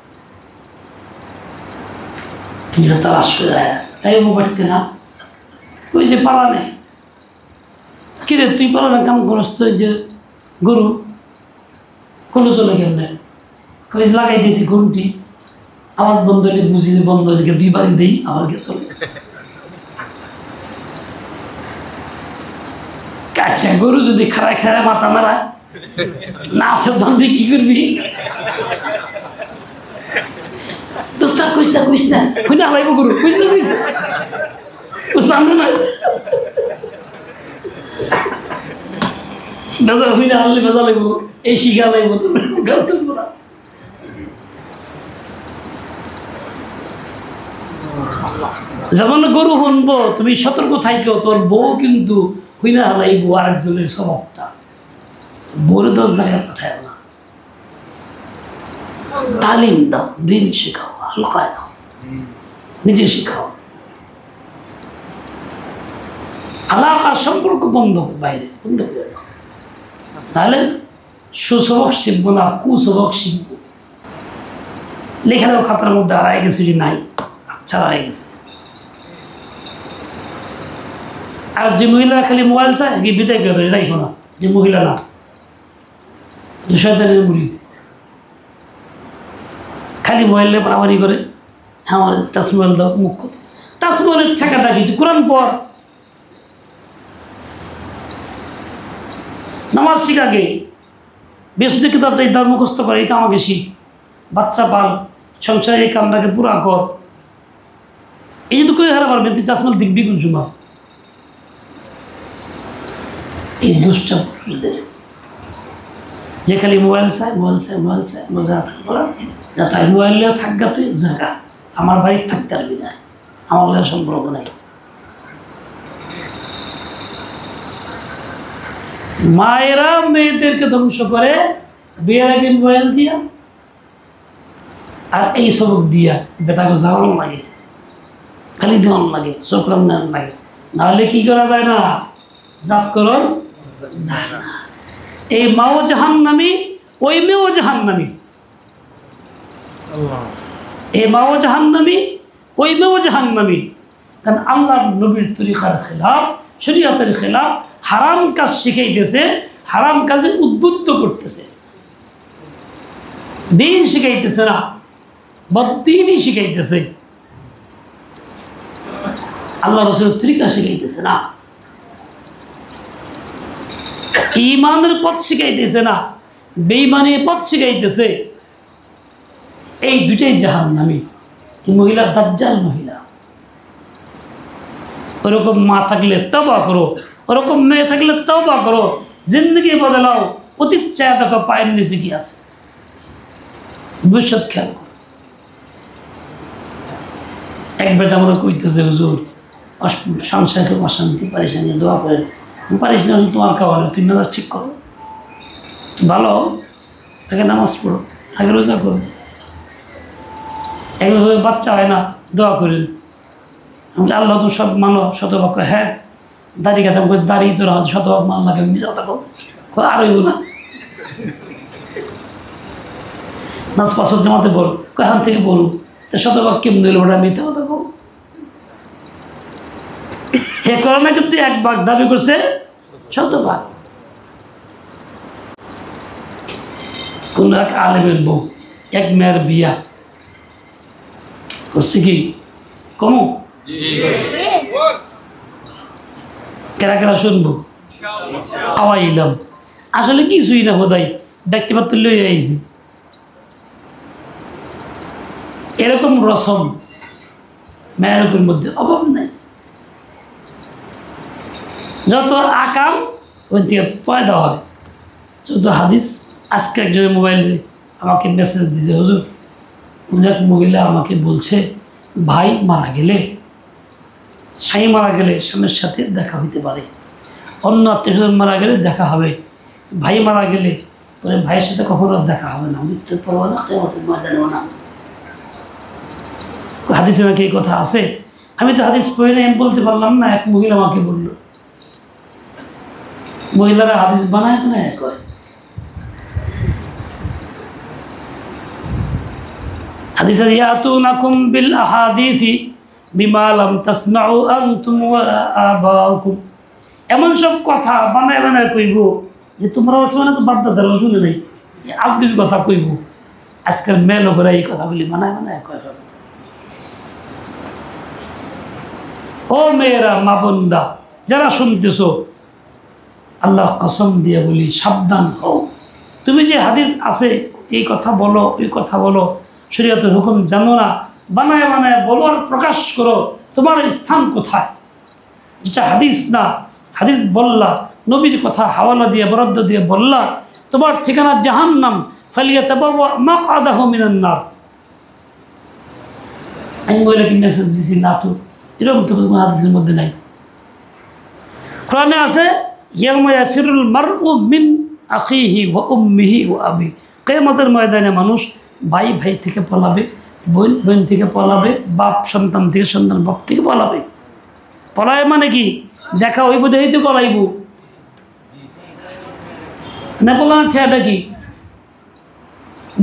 তালাশ করে তাই বাড়তে না, ওই যে পালানে, কিরে তুই পালানে কাম করস, তো যে গরু কলু চলে কেমনে, লাগাই দিয়েছি ঘন্টি, আওয়াজ বন্ধ হলে বুঝি বন্ধ হয়েছে, 2 বাড়ি দিই আবার গেছে। আচ্ছা গরু যদি খাড়ায় খাড়ায় মাথা মারা না আছে, বন্ধে কি করবি? দোস্তা কইস না কইস না, হই না হারাইব গরু, কইস না কইস না, ও জানে না বেজা, হই না হারলে বেজা লাগবো, এই শিখা লাগবো, তো গাল চলবো না। যেমন গরু হনবো, তুমি সতর্ক থাইকো, তোর বউ কিন্তু হই না হারাইবো আরেকজনের স্বভাবটা, বলে 10 জায়গায় পাঠায় না, তালিম দাও, দিন শেখাও, হালকায় দাও, নিজে শেখাও, আলাকার সম্পর্ক বন্ধ, বাইরে বন্ধ করে দাও, তাহলে সুসবক শিখবো না, কুসবক শিখবো। লেখালেও খাতার মধ্যে হারাই গেছে যে নাই, আচ্ছা হয়ে গেছে। আর যে মহিলা খালি মোবাইল চায়, কি বিদায় করে রাখো না, যে মহিলা না, যে শয়তানের মুরিদ, খালি মোবাইলে মারামারি করে, হ্যাঁ আমার টাচ মোবাইল দাও, মুখ কত টাচ মোবাইলের ঠেকাটা কি, কোরআন পড়, নামাজ শিখ, আগে বেসুদি কিতাবটা এই দাম মুখস্থ করে, এই কামাকে শিখ, বাচ্চা পাল, সংসারে এই কামটাকে পুরা কর, এই যে তো কই হারা পারবেন, তুই টাচ মোবাইল দেখবি কোন সময়? এই দুষ্ট পুরুষদের যে খালি মোবাইল চায়, মোবাইল চায়, মোবাইল চায়, মজা থাকবো যা, তাই মোবাইল থাকগা, তুই জায়গা আমার বাড়ি থাকতে পারবি না, আমার লগে সম্পর্ক নাই। মায়েরা মেয়েদেরকে ধ্বংস করে বিয়ের আগে মোবাইল দিয়া আর এই সবক দিয়া বেটাকে জ্বালানো লাগে, খালি দেওয়ান লাগে, চোখ রমজান লাগে, নাহলে কি করা যায় না, জাতকরণ যায় না। এই মাও জাহান্নামী, ওই মেয়েও জাহান্নামী। এই মাও জাহান্নামী, ওই মেয়েও জাহান্নামী। কারণ আল্লাহ নবীর তরিকার খেলাফ, শরীয়তের খেলাফ হারাম কাজ শিখাইতেছে, হারাম কাজে উদ্বুদ্ধ করতেছে, দিন শিখাইতেছে না, বদ্দিনই শিখাইতেছে, আল্লাহ রাসূলের তরিকা শিখাইতেছে না, ঈমানের পথ শিখাইতেছে না, বেঈমানের পথ শিখাইতেছে। এই দুটাই জাহান্নামী। এই মহিলা দাজ্জাল মহিলা। ওরকম মা থাকলে তওবা করো, ওরকম মেয়ে থাকলে তওবা করো, জিন্দগি বদলাও। অতীত চায় দেখো পায়ের নিচে কি আছে, ভবিষ্যৎ খেয়াল করো। একবার আমরা কইতেছে হুজুর সংসার খুব অশান্তি, পারিশানি, দোয়া করেন। পারিস না তোমার খাওয়া নেই, তুমি নামাজ ঠিক করো, ভালো তাকে নামাজ পড়ো, তাকে রোজা করো। একভাবে বাচ্চা হয় না, দোয়া করেন। আমি আল্লাহ তো সব মানো শতভাগ, হ্যাঁ দাড়ি কাটাম করে দাঁড়িয়ে তো রাখো, শতভাগ মান লাগে, মিশা থাকো আর হইব না। নাচ পাঁচশো জামাতে বল, কখন থেকে বলুন তো শতভাগ কেমন দিল, ওটা মিথ্যা কথা বল। হে করোনা কিন্তু এক ভাগ দাবি করছে শতভাগ। কোন এক আলেমের বউ এক মেয়ের বিয়া করছে, কি কমো কেরা কেরা শুনবো, আওয়াইলাম আসলে কিছুই না, বোধ হয় ব্যক্তিগত লই আইছি। এরকম রসম মেয়ের মধ্যে অভাব নাই। যত আকাম ওই থেকে পয়দা হয়, যত হাদিস। আজকে একজনের মোবাইলে আমাকে মেসেজ দিয়েছে, হুজুর এক মহিলা আমাকে বলছে ভাই মারা গেলে, স্বামী মারা গেলে স্বামীর সাথে দেখা হইতে পারে, অন্য আত্মীয়স্বজন মারা গেলে দেখা হবে, ভাই মারা গেলে পরে ভাইয়ের সাথে কখনো দেখা হবে না, মৃত্যুর পর না, কিয়ামতের ময়দানেও না। হাদিসে নাকি এই কথা আছে? আমি তো হাদিস পড়ে না, আমি বলতে পারলাম না। এক মহিলা আমাকে বলল, মহিলারা হাদিস বানায় না কয়। হাদিস ইয়াতুনাকুম বিল আহাদিসি বিমা লাম তাসমাউ আনতুম ওয়া আবাউকুম। এমন সব কথা বানায় বানায় কইব যে তোমরাও শুনে না, তো বাপদাদারাও শুনে নাই, আজকের কথা কইব। আজকের মেয়ে লোকেরা এই কথাগুলি বানায় বানায় কয়। ও মেয়েরা, মা বোনরা যারা শুনতেছ, আল্লাহ কসম দিয়ে বলি সাবধান হও। তুমি যে হাদিস আছে এই কথা বলো, ওই কথা বলো, শরীয়তের হুকুম জানো না, বানায় বানায় বলো আর প্রকাশ করো, তোমার স্থান কোথায়? যেটা হাদিস না, হাদিস বললা, নবীর কথা হাওয়ালা দিয়ে বরাদ্দ দিয়ে বললা, তোমার ঠিকানা জাহান্নাম। ফালিয়াতাবাওয়া মাকআদাহু মিনান নার। আমি মহিলাকে মেসেজ দিছি না, তো এরকম তো কোনো হাদিসের মধ্যে নাই। কোরআনে আছে ইয়াউমা ইয়াফিরুল মারউ মিন আখিহি ওয়া উম্মিহি ওয়া আবি। কিয়ামতের ময়দানে মানুষ ভাই ভাই থেকে পলাবে, বোন বোন থেকে পলাবে, বাপ সন্তান থেকে, সন্তান বাপ থেকে পলাবে। পলায় মানে কি? দেখা হইব দেখেই তো পলাইব না, পলানোর ঠেয়াটা কি?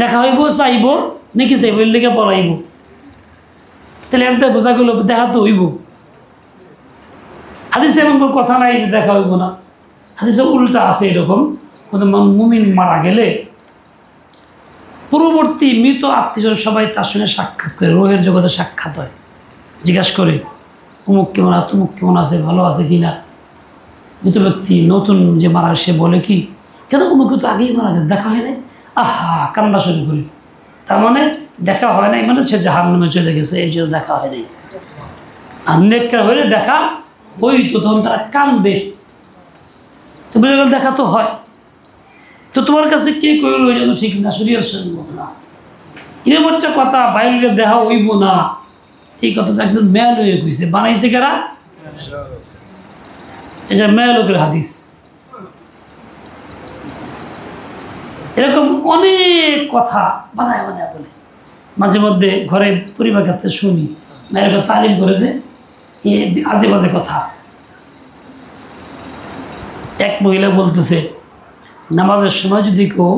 দেখা হইব চাইব নাকি চাইব, এর লেগে পলাইব। তাহলে একটা বোঝা গেল দেখা তো হইব। হাদিসে এমন কোনো কথা নাই যে দেখা হইব না। হাদিসে উল্টা আছে এরকম, কোনো মুমিন মারা গেলে পূর্ববর্তী মৃত আত্মীয়জন সবাই তার সঙ্গে সাক্ষাৎ করে, রোহের জগতে সাক্ষাৎ হয়, জিজ্ঞাসা করে অমুক কেমন আছে, তমুক কেমন আছে, ভালো আছে কি না। মৃত ব্যক্তি নতুন যে মারা সে বলে কি, কেন অমুক তো আগেই মারা গেছে, দেখা হয় নাই, আহা কান্না শুরু করি। তার মানে দেখা হয় নাই মানে সে জাহান্নামে চলে গেছে, এই জন্য দেখা হয় নাই। আর নেককার হলে দেখা হইতো, তখন তারা কান্দে, তো বুঝে গেল দেখা তো হয়। তো তোমার কাছে কে কইল ওই জন্য ঠিক না, শরীয়তের মতো না, এরকম একটা কথা বাইরে দেখা হইব না, এই কথাটা একজন মেয়া লয়ে কইছে, বানাইছে কারা? এটা মেয়া লোকের হাদিস। এরকম অনেক কথা বানায় বানায় বলে। মাঝে মধ্যে ঘরে পরিবার কাছ থেকে শুনি, মেয়েরা তালিম করেছে আজে বাজে কথা। এক মহিলা বলতেছে, নামাজের সময় যদি কেউ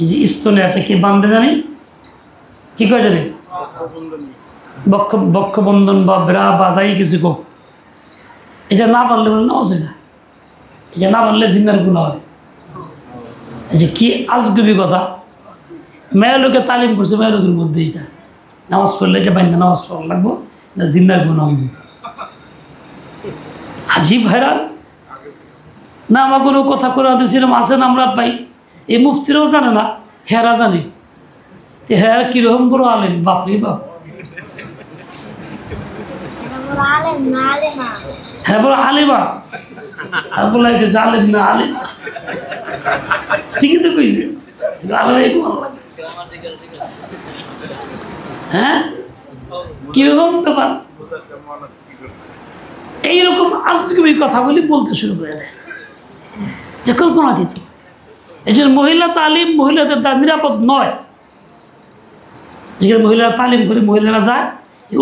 এই যে স্তনে একটা কি বান্ধে জানি, কি করে জানি, বক্ষবন্ধন বা ব্রা বা যাই কিছু কো, এটা না পারলে বলে নামাজ হয় না, এটা না পারলে জিন্নার গুনাহ হয়। এই যে কি আজগুবি কথা, মেয়ে লোকে তালিম করছে মেয়ে লোকের মধ্যে, এটা নামাজ পড়লে এটা বাইন্দা নামাজ পড়া লাগবো না জিন্নার গুনাহ হইবে। হাজি ভাইরাল না, আমার কোনো কথা করে দিয়েছিলাম আসেন আমরা পাই, এই মুফতিরাও জানে না, হেরা জানে। হ্যাঁ কিরকম বড় আলেম, বাপরে বাপ, হ্যাঁ বড় আলেমা, বলে আলেম না আলেম, ঠিকই তো কইছে। হ্যাঁ কিরকম ব্যাপার, এইরকম আজগুবি কথাগুলি বলতে শুরু করে দেয়, যে কল্পনা দিত। এই যে মহিলা তালিম মহিলাদের দ্বারা নিরাপদ নয়। যেখানে মহিলারা তালিম করে মহিলারা যায়,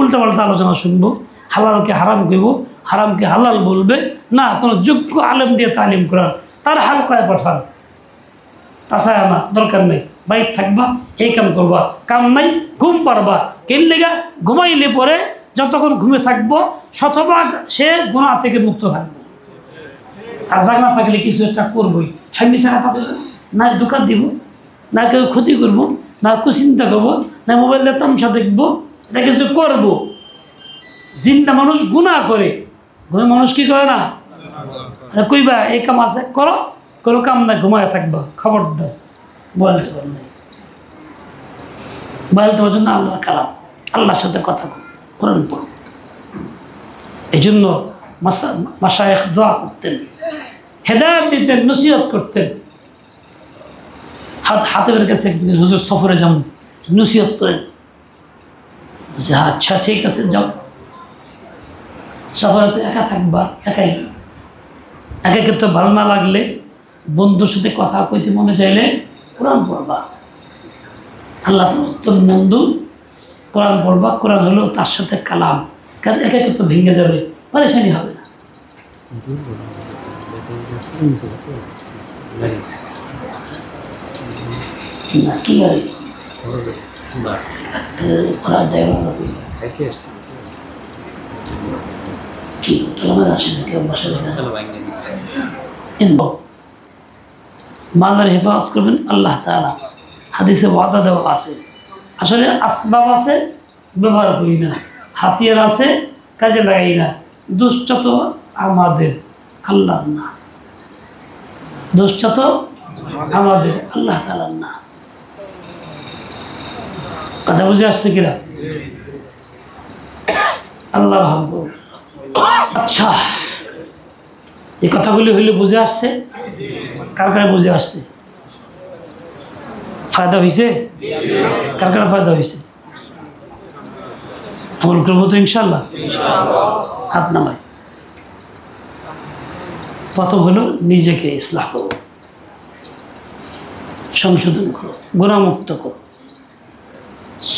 উল্টাপাল্টা আলোচনা শুনবো, হালালকে হারাম করবো, হারামকে হালাল বলবে না, কোনো যোগ্য আলেম দিয়ে তালিম করার, তার হালকায় পাঠান। তাছাড়া না, দরকার নেই, বাইক থাকবা, এই কাম করবা, কাম নাই ঘুম পারবা, কিনলে গা ঘুমাইলে পরে যতক্ষণ ঘুমে থাকবো শতভাগ সে গুনাহ থেকে মুক্ত থাকবো। আর জাগনা থাকলে কিছু একটা করবোই, ফ্যামিলি ছাড়া থাকলে না দোকান দিব, না কেউ ক্ষতি করবো, না কুচিন্তা করবো, না মোবাইল দিয়ে তামসা দেখবো, এটা কিছু করবো। জিন্দা মানুষ গুনাহ করে, ঘুমে মানুষ কি করে না, কইবা এই কাম আছে করো, কোনো কাম না ঘুমায় থাকবা, খবরদার মোবাইল টোবাইল নেই। মোবাইল টোবার জন্য আল্লাহর কালাম, আল্লাহর সাথে কথা কোরআন পড়ো। এই জন্য মাশায়েখ দোয়া করতেন, হেদায়েত দিতেন, নসিহত করতেন। হাতের কাছে একদিন হুজুর সফরে যান, নসিহত করেন, আচ্ছা ঠিক আছে যাও। সফরে তো একা থাকবা, একাই কিন্তু ভালো না লাগলে বন্ধুর সাথে কথা কইতে মনে চাইলে কোরআন পড়বা। আল্লাহ তো উত্তম বন্ধু, কোরআন পড়বা। কোরআন হলো তার সাথে কালাম, কারণ একা কিন্তু ভেঙে যাবে, পরেশানি হবে না। না কি গাড়ি কি আমার আসে না, কেউ বাসা মালদার হেফাজত করবেন আল্লাহ তাআলা, হাদিসে ওয়াদা দেওয়া আছে। আসলে আসবাব আছে, ব্যবহার করি না, হাতিয়ার আছে, কাজে লাগাই না। দোষটা তো আমাদের, আল্লাহর না। দোষটা তো আমাদের, আল্লাহ তাআলার না। কথা বুঝে আসছে কিনা? আল্লাহ ভাববো। আচ্ছা, এই কথাগুলি হইলে বুঝে আসছে? কার কার বুঝে আসছে? ফায়দা হয়েছে? কার কার ফায়দা হয়েছে? আমল করবো তো ইনশাল্লাহ। হাত নামায়। প্রথম হলো নিজেকে ইসলাহ করো, সংশোধন করো, গুনাহমুক্ত করো,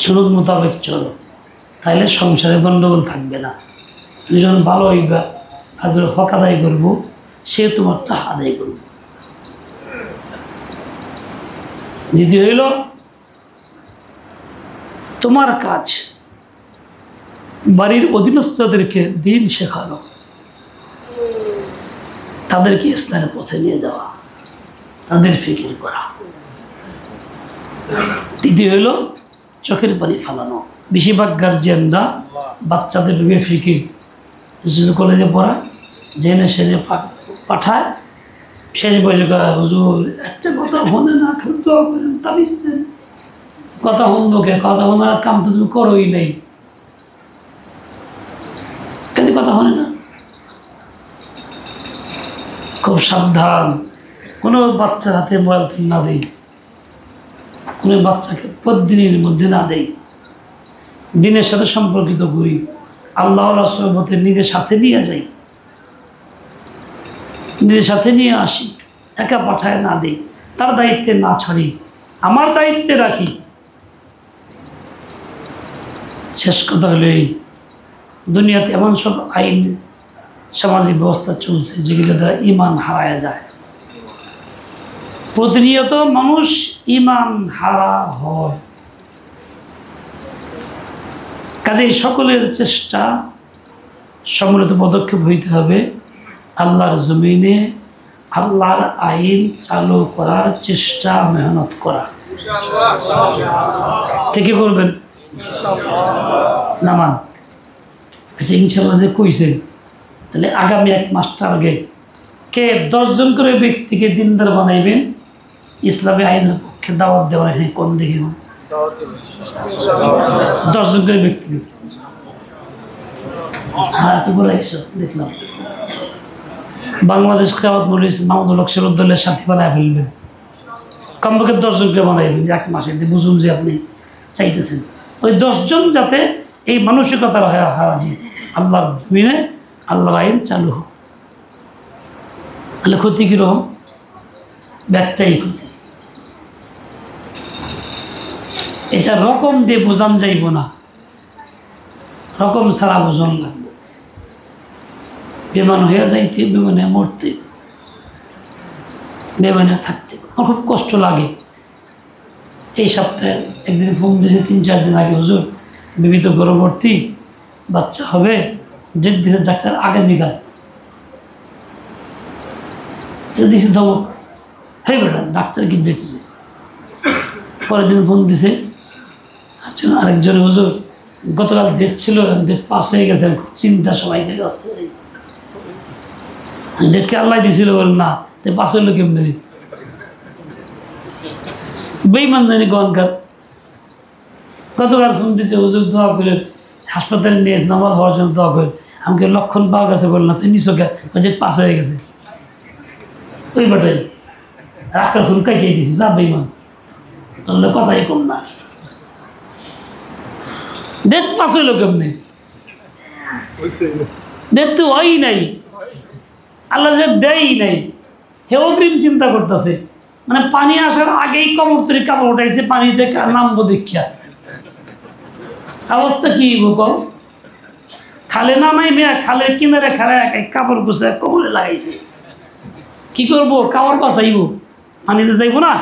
সুন্নাত মোতাবেক চলো, তাইলে সংসারে গণ্ডগোল থাকবে না। তুমি যখন ভালো হইবা, আর যখন হক আদায় করবো, সে তোমারটা আদায় করবো। দ্বিতীয় হইল তোমার কাজ বাড়ির অধীনস্থদেরকে দিন শেখানো, তাদেরকে ইসলামের পথে নিয়ে যাওয়া, তাদের ফিকির করা। তৃতীয় হইল চোখের পানি ফালানো। বেশিরভাগ গার্জিয়ানরা বাচ্চাদের বেফিকির, স্কুল কলেজে পড়ায়, জেনে সেজে পাঠায়, শেষ বয়সে হুজুর একটা কথা হনে না, খালি দোয়া করেন, তাবিজ দেন। কথা শুনবো কে? কথা শোনার কাম তো তুমি করোই নেই, কাজে কথা হনে না। খুব সাবধান, কোনো বাচ্চার হাতে মোবাইল না দেই, কোনো বাচ্চাকে প্রতিদিনের মধ্যে না দেই। দিনের সাথে সম্পর্কিত করি, আল্লাহ রাসূলকে নিজের সাথে নিয়ে যাই, নিজের সাথে নিয়ে আসি, একা পাঠায় না দিই, তার দায়িত্বে না ছাড়ি, আমার দায়িত্বে রাখি। শেষ কথা হলো এই, দুনিয়াতে এমন সব আইন সামাজিক ব্যবস্থা চলছে যেগুলো দ্বারা ঈমান হারায়া যায়। প্রতিনিয়ত মানুষ ঈমান হারা হয়। কাজেই সকলের চেষ্টা, সম্মিলিত পদক্ষেপ হইতে হবে আল্লাহর জমিনে আল্লাহর আইন চালু করার চেষ্টা, মেহনত করা। কে কে করবেন? নামান। আচ্ছা, ইনশাল্লাহ যে কইছেন, তাহলে আগামী 1 মাস আগে কে 10 জন করে ব্যক্তিকে দিনদার বানাইবেন, ইসলামী আইনের পক্ষে দাওয়াত দেওয়া, হ্যাঁ কোন দেখি 10 জন করে ব্যক্তিকে। হ্যাঁ, তো বলে এসো, দেখলাম বাংলাদেশ খেয়ামত মজলিস মাহমুদুল হক শরীফুদ্দৌলার সাথী বানায় ফেলবেন, কমপক্ষে 10 জন করে বানাইবেন, যে 1 মাসে বুঝুন যে আপনি চাইতেছেন। ওই 10 জন যাতে এই মানসিকতার হাজি আল্লাহর জমিনে আল্লাহর আইন চালু হোক। তাহলে ক্ষতি কীরকম? ব্যাগটাই ক্ষতি। এটা রকম দিয়ে বোঝান যাইব না, রকম ছাড়া বোঝান লাগবে। বেমান হয়ে যাইতে, বেমানে মরতে, বেমানে থাকতে আমার খুব কষ্ট লাগে। এই সপ্তাহে একদিন ফোন দিয়েছে 3-4 দিন আগে, হুজুর বিবিধ গর্ভবর্তী, বাচ্চা হবে, ডেট দিয়েছে ডাক্তার আগামীকাল। দিছে ধমক, হ্যাঁ বেটা ডাক্তার কি দেখছে। পরের দিন ফোন দিছে আরেকজন, হুজুর গতকাল ডেট ছিল, ডেট পাস হয়ে গেছে, খুব চিন্তা, সবাইকে ব্যস্ত হয়ে গেছে। ডেটকে আল্লাহ দিয়েছিল, বল না পাস হইলো কেমনি? বেইমান জানি গনকার। গতকাল ফোন দিছে, হুজুর দোয়া করে হাসপাতালে নিয়ে নামাজ হওয়ার জন্য দোয়া করে। আমাকে লক্ষণ পাওয়া গেছে, বল না তুই নিচো ডেট পাস হয়ে গেছে। ওই বেটাই রাখার ফোন কাইকে দিছি, যা বেইমান, তাহলে কথাই কম না। ডেট পাস হইলো কেমনি? ডেট তো হয়ই নাই, আল্লাহ দেয়ই নাই। হে অগ্রিম চিন্তা করতেছে, মানে পানি আসার আগেই কবর তৈরি কাপড় উঠাইছে, পানিতে নামবো দীক্ষা। অবস্থা কি কম? খালে নামাই মেয়া, খালের কিনারে খালে কাপড় গুছে কবরে লাগাইছে। কি করবো? কাপড় বাঁচাইব, পানিতে যাইব না।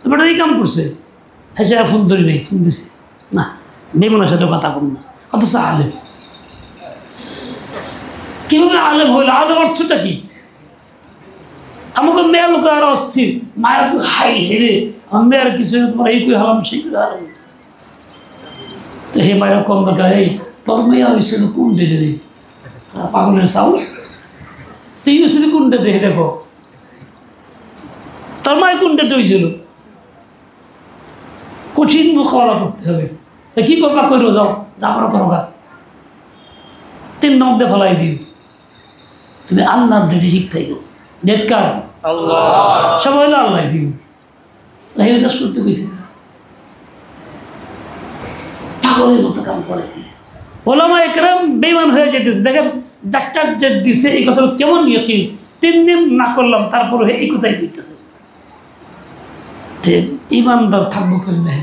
এবার এই কাম করছে। হ্যাঁ, ফোন ধরি নাই, ফোন দিছে না, বেমনের সাথে কথা কম না, অথচ আলেম। কিভাবে আলেম হইল? আলেম অর্থটা কি? আমাকে মেয়ের লোক আর অস্থির, মায়ের হাই হেরে আমার মেয়ের কিছু তোমার এই কই হালাম, সেই করে হালাম। তো হে মায়ের কম দরকার, এই তোর মেয়ে হয়েছিল কোন ডেটে নেই, পাগলের চাউল, তুই হয়েছিল কোন ডেটে? দেখো তোর মায়ের কোন ডেটে হয়েছিল। কঠিন মোকাবেলা করতে হবে। কি করবা? করো, যাও, যা করো করো গা, 3 নম্বর দিয়ে ফেলাই দিও। তুমি আল্লাহর ডেটে ঠিক থাকো। ডেট কার? আল্লাহ। সবাই হলো আল্লাহ দিও, এই কাজ করতে গেছি। পাগলের মতো কাম করে। ওলামা একরাম বেঈমান হয়ে যেতেছে। দেখেন ডাক্তার যে দিছে এই কথাটা কেমন ইয়কিন, 3 দিন না করলাম তারপরে এই কথাই বলতেছে। ইমানদার থাকবো কেমনে?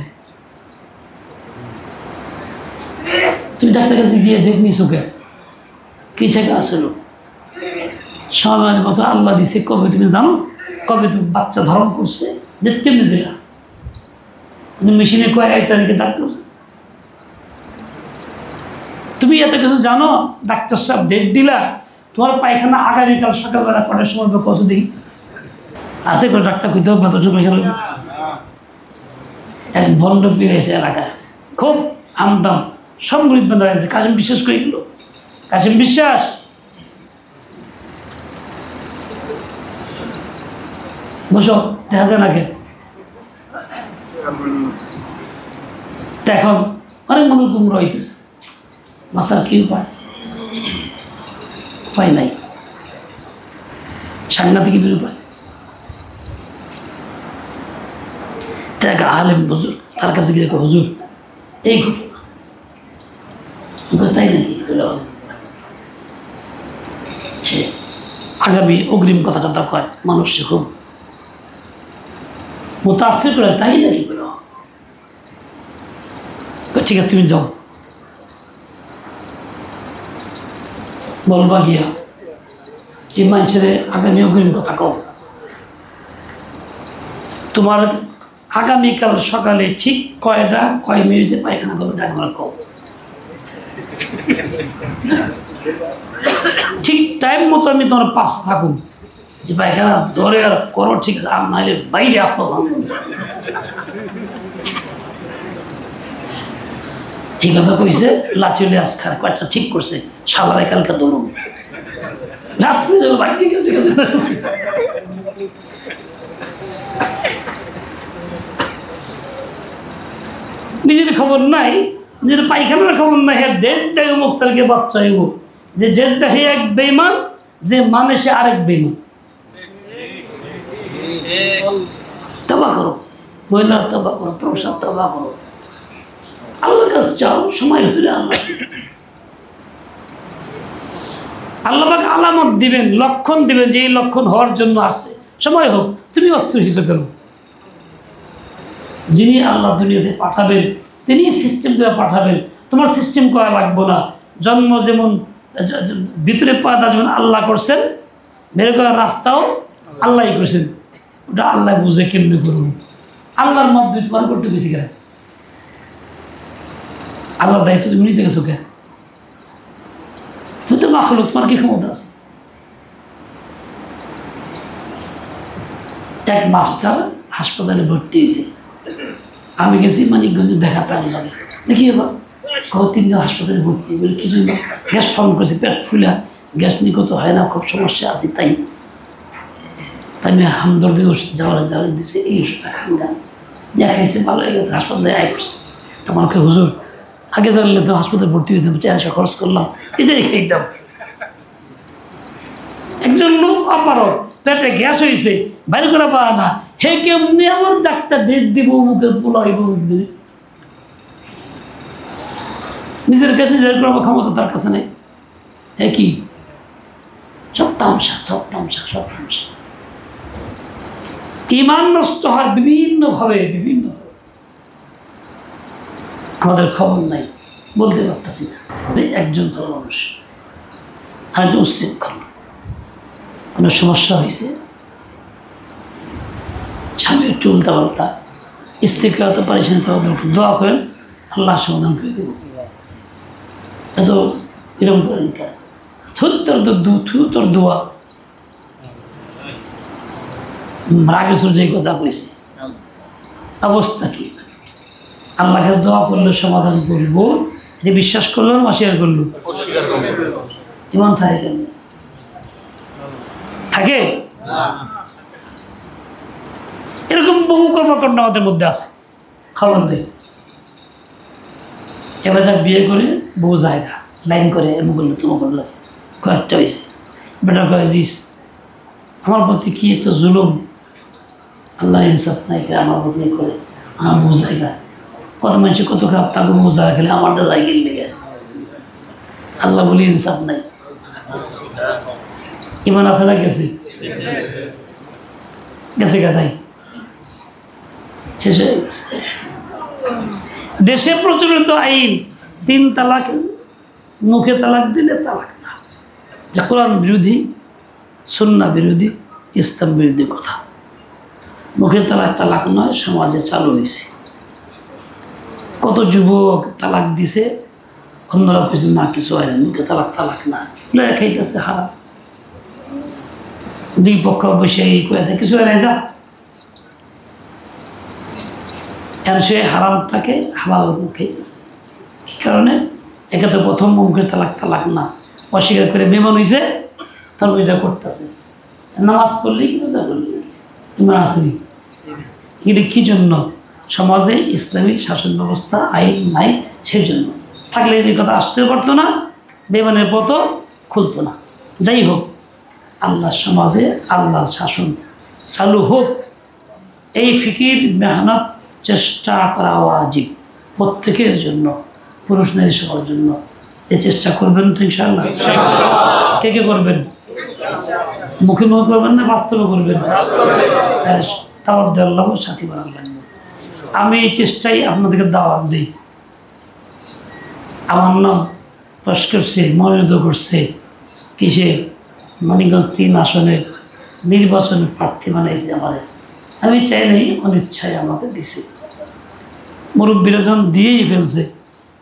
তুমি ডাক্তার কাছে গিয়ে দেখ নিছো কে, কি থেকে আসলো? সময়ের মতো আল্লাহ দিছে, কবে তুমি জানো? কবে তুমি বাচ্চা ধারণ করছে? ডেট কেমনে দিলা? তুমি মেশিনে কয় 1 তারিখে ডাক্তার করছে, তুমি এত কিছু জানো? ডাক্তার সাহেব ডেট দিলা, তোমার পায়খানা আগামীকাল সকালবেলা কটার সময় কত দেখি আছে করে ডাক্তার কইতে হবে। এক ভণ্ড পীর এসে এলাকায়, খুব আমদাম সমৃদ্ধ দাঁড়িয়েছে, কাশিম বিশ্বাস করে গেল। কাশিম বিশ্বাস বসো, দেখা যায় নাকি? এখন অনেক মানুষ গুমরা হইতেছে, মাসার কি উপায়? উপায় নাই, সাংঘাতিক উপায়। এক আলেম হুজুর, তার কাছে গিয়ে হুজুর এই ঘটনা, তাই নাকি? সে আগামী অগ্রিম কথা কথা কয়, মানুষ খুব মুতাসির করে, তাই নাকি? ঠিক আছে, তুমি যাও, বলবা গিয়া যে মানুষের আগামী অগ্রিম কথা কও, তোমার আগামীকাল সকালে ঠিক কয়টা কয় মিনিটে পায়খানা করবে ডাক আমার কও, ঠিক টাইম মতো আমি তোমার পাশ থাকুন, যে পায়খানা ধরে আর করো, ঠিক আছে, আর নাহলে বাইরে আপনার এই কথা কইছে। লাচিলে আজ খায় কয়েকটা ঠিক করছে, সালারে কালকে ধরুন রাত্রে বাইরে গেছে। নিজের খবর নাই, নিজের পায়খানার খবর নাই, হ্যাঁ দেড় দেখে মুক্তারকে বাচ্চা হইব, যে দেড় দেখে এক বেইমান, যে মানে সে আরেক বেইমান। তবা করো মহিলা, তবা করো, প্রসাদ তবা করো, আল্লাহর কাছে চাও, সময় হইলে আল্লাহ পাক আলামত দিবেন, লক্ষণ দিবেন, যে এই লক্ষণ হওয়ার জন্য আসছে, সময় হোক, তুমি অস্ত্র হিসেবে কেন? যিনি আল্লাহ দুনিয়াতে পাঠাবেন তিনি সিস্টেম করে পাঠাবেন, তোমার সিস্টেম করা লাগবো না। জন্ম যেমন ভিতরে পয়দা যেমন আল্লাহ করছেন, বের করার রাস্তাও আল্লাহই করছেন, ওটা আল্লাহ বুঝে কেমনি করুন। আল্লাহর মধ্যে তোমার করতে গেছি কেন? আল্লাহর দায়িত্ব তুমি নিতে গেছো কে? তুমি তো মাখলুক, তোমার কি ক্ষমতা আছে? এক মাস্টার হাসপাতালে ভর্তি হয়েছে, আমি গেছি মানিকগঞ্জে দেখাতে, আল্লাহ দেখি এবার তিনজন হাসপাতালে ভর্তি, বলে কি জন্য? গ্যাস ফর্ম করেছি, পেট ফুলা, গ্যাস নিগত হয় না, খুব সমস্যা আছে, তাই আমি হামদর্দের ওষুধ যাওয়ার দিচ্ছে, এই ওষুধটা খান গান দেখাইছে, ভালো হয়ে গেছে, হাসপাতালে আয় করছে। তোমাকে হুজুর আগে জানলে তো হাসপাতালে ভর্তি হইতাম, টাকা খরচ করলাম, এটাই খাইতাম। একজন লোক অপারক, পেটে গ্যাস হয়েছে, বাইরে করা পাওয়া না, হে কেমনি আমার ডাক্তার ডেট দিব, মুখে পোলাইব, নিজের কাছে নিজের করার ক্ষমতা তার কাছে নেই। হ্যাঁ কি সব তামসা, সব তামসা, সব তামসা। ইমান নষ্ট হয় বিভিন্নভাবে, আমাদের খবর নাই, বলতে পারতেছি না। একজন ভালো মানুষ, আরেকজন উচ্ছৃঙ্খল, কোনো সমস্যা হয়েছে, স্বামী একটু উল্টা পাল্টা, স্ত্রীকে হয়তো পারিছেন, দোয়া করেন, আল্লাহ সমাধান করে দেব। এত এরকম করেন কেন? তোর দোয়া রাগের সূর্য এই কথা কইছে, অবস্থা কি? আল্লাহকে দোয়া করলে সমাধান করবো, যে বিশ্বাস করলো না অস্বীকার করলো, ইমান থাকে কেন? থাকে এরকম বহু কর্মকাণ্ড আমাদের মধ্যে আছে, খবর নেই। এবার যা বিয়ে করে বহু জায়গা লাইন করে, এমন করলো তোমার করলো, কয়েকটা হয়েছে, বেটা কয়েছিস আমার প্রতি কি একটা জুলুম, আল্লাহ ইনসাফ নাই আমার প্রতি করে, আমার বহু জায়গা, কত মানুষ কত খারাপ, তাকে বহু জায়গা খেলে আমারটা জায়গা লেগে, আল্লাহ বলি ইনসাফ নাই। ইমান আছে না? গেছে গেছে গাদাই, শেষ হয়ে গেছে। দেশে প্রচলিত আইন 3 তালাক, মুখে তালাক দিলে তালাক না, যা কোরআন বিরোধী, সুন্নাহ বিরোধী, ইসলাম বিরোধী কথা। মুখে তালাক তালাক নয়, সমাজে চালু হয়েছে। কত যুবক তালাক দিছে, অন্যরা কেছে না কিছু হয় না, মুখে তালাক তালাক না, খাইতেছে হারাম। 2 পক্ষ বসে এই কয়ে দেয় কিছু হয় না, যা আর সে হারামটাকে হালাল খাইতেছে। কি কারণে? একে তো প্রথম মুখের তালাক তালাক না, অস্বীকার করে বেমান হয়েছে, তার ওইটা করতেছে। নামাজ পড়লেই কি রোজা করলে তোমার আসেনি, এটা কি জন্য? সমাজে ইসলামিক শাসন ব্যবস্থা আইন নাই, সেই জন্য। থাকলে এই কথা আসতেও পারতো না, বেমানের পথও খুলতো না। যাই হোক, আল্লাহর সমাজে আল্লাহর শাসন চালু হোক, এই ফিকির মেহনত চেষ্টা করা ওয়াজিব প্রত্যেকের জন্য, পুরুষ নারী সবার জন্য। এই চেষ্টা করবেন তো ইনশাআল্লাহ? কে কে করবেন? মুখে মুখে করবেন না বাস্তবে করবেন? তাওয়াক্কুল সাথী বানান লাগবে। আমি এই চেষ্টাই আপনাদেরকে দাওয়াত দিই। আমার নাম পাশ করছে, মনোনীত করছে কিসে? মানিকগঞ্জ 3 আসনের নির্বাচনের প্রার্থী বানাইছে আমাদের। আমি চাই নাই, অনিচ্ছায় আমাকে দিছে। মুরব্বীরা যখন দিয়েই ফেলছে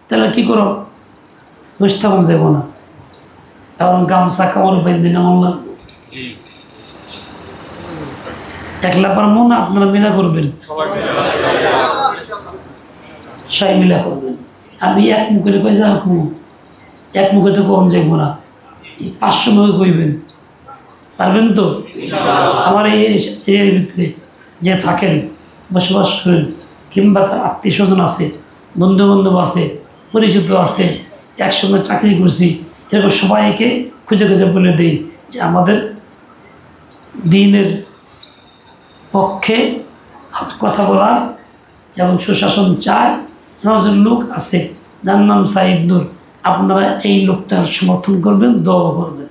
তাহলে কী করো? বসে থাকুন যাবো না, এখন গামছা কামড় বেঁধে নেওয়া লাগবে। একলা পারবো না, আপনারা মিলা করবেন, সবাই মিলা করবেন। আমি এক মুখে কই যা এক মুখে তো কম যাইব না, 500 মুখে কইবেন, পারবেন তো? আমার এই ভিতরে যে থাকেন, বসবাস করেন, কিংবা তার আত্মীয় স্বজন আছে, বন্ধু বান্ধব আছে, পরিচিত আছে, একসঙ্গে চাকরি করছি, এরকম সবাইকে খুঁজে খুঁজে বলে দিই যে আমাদের দিনের পক্ষে কথা বলার এবং সুশাসন চায় একজন লোক আছে যার নাম সাইদ নূর। আপনারা এই লোকটার সমর্থন করবেন, দোয়া করবেন।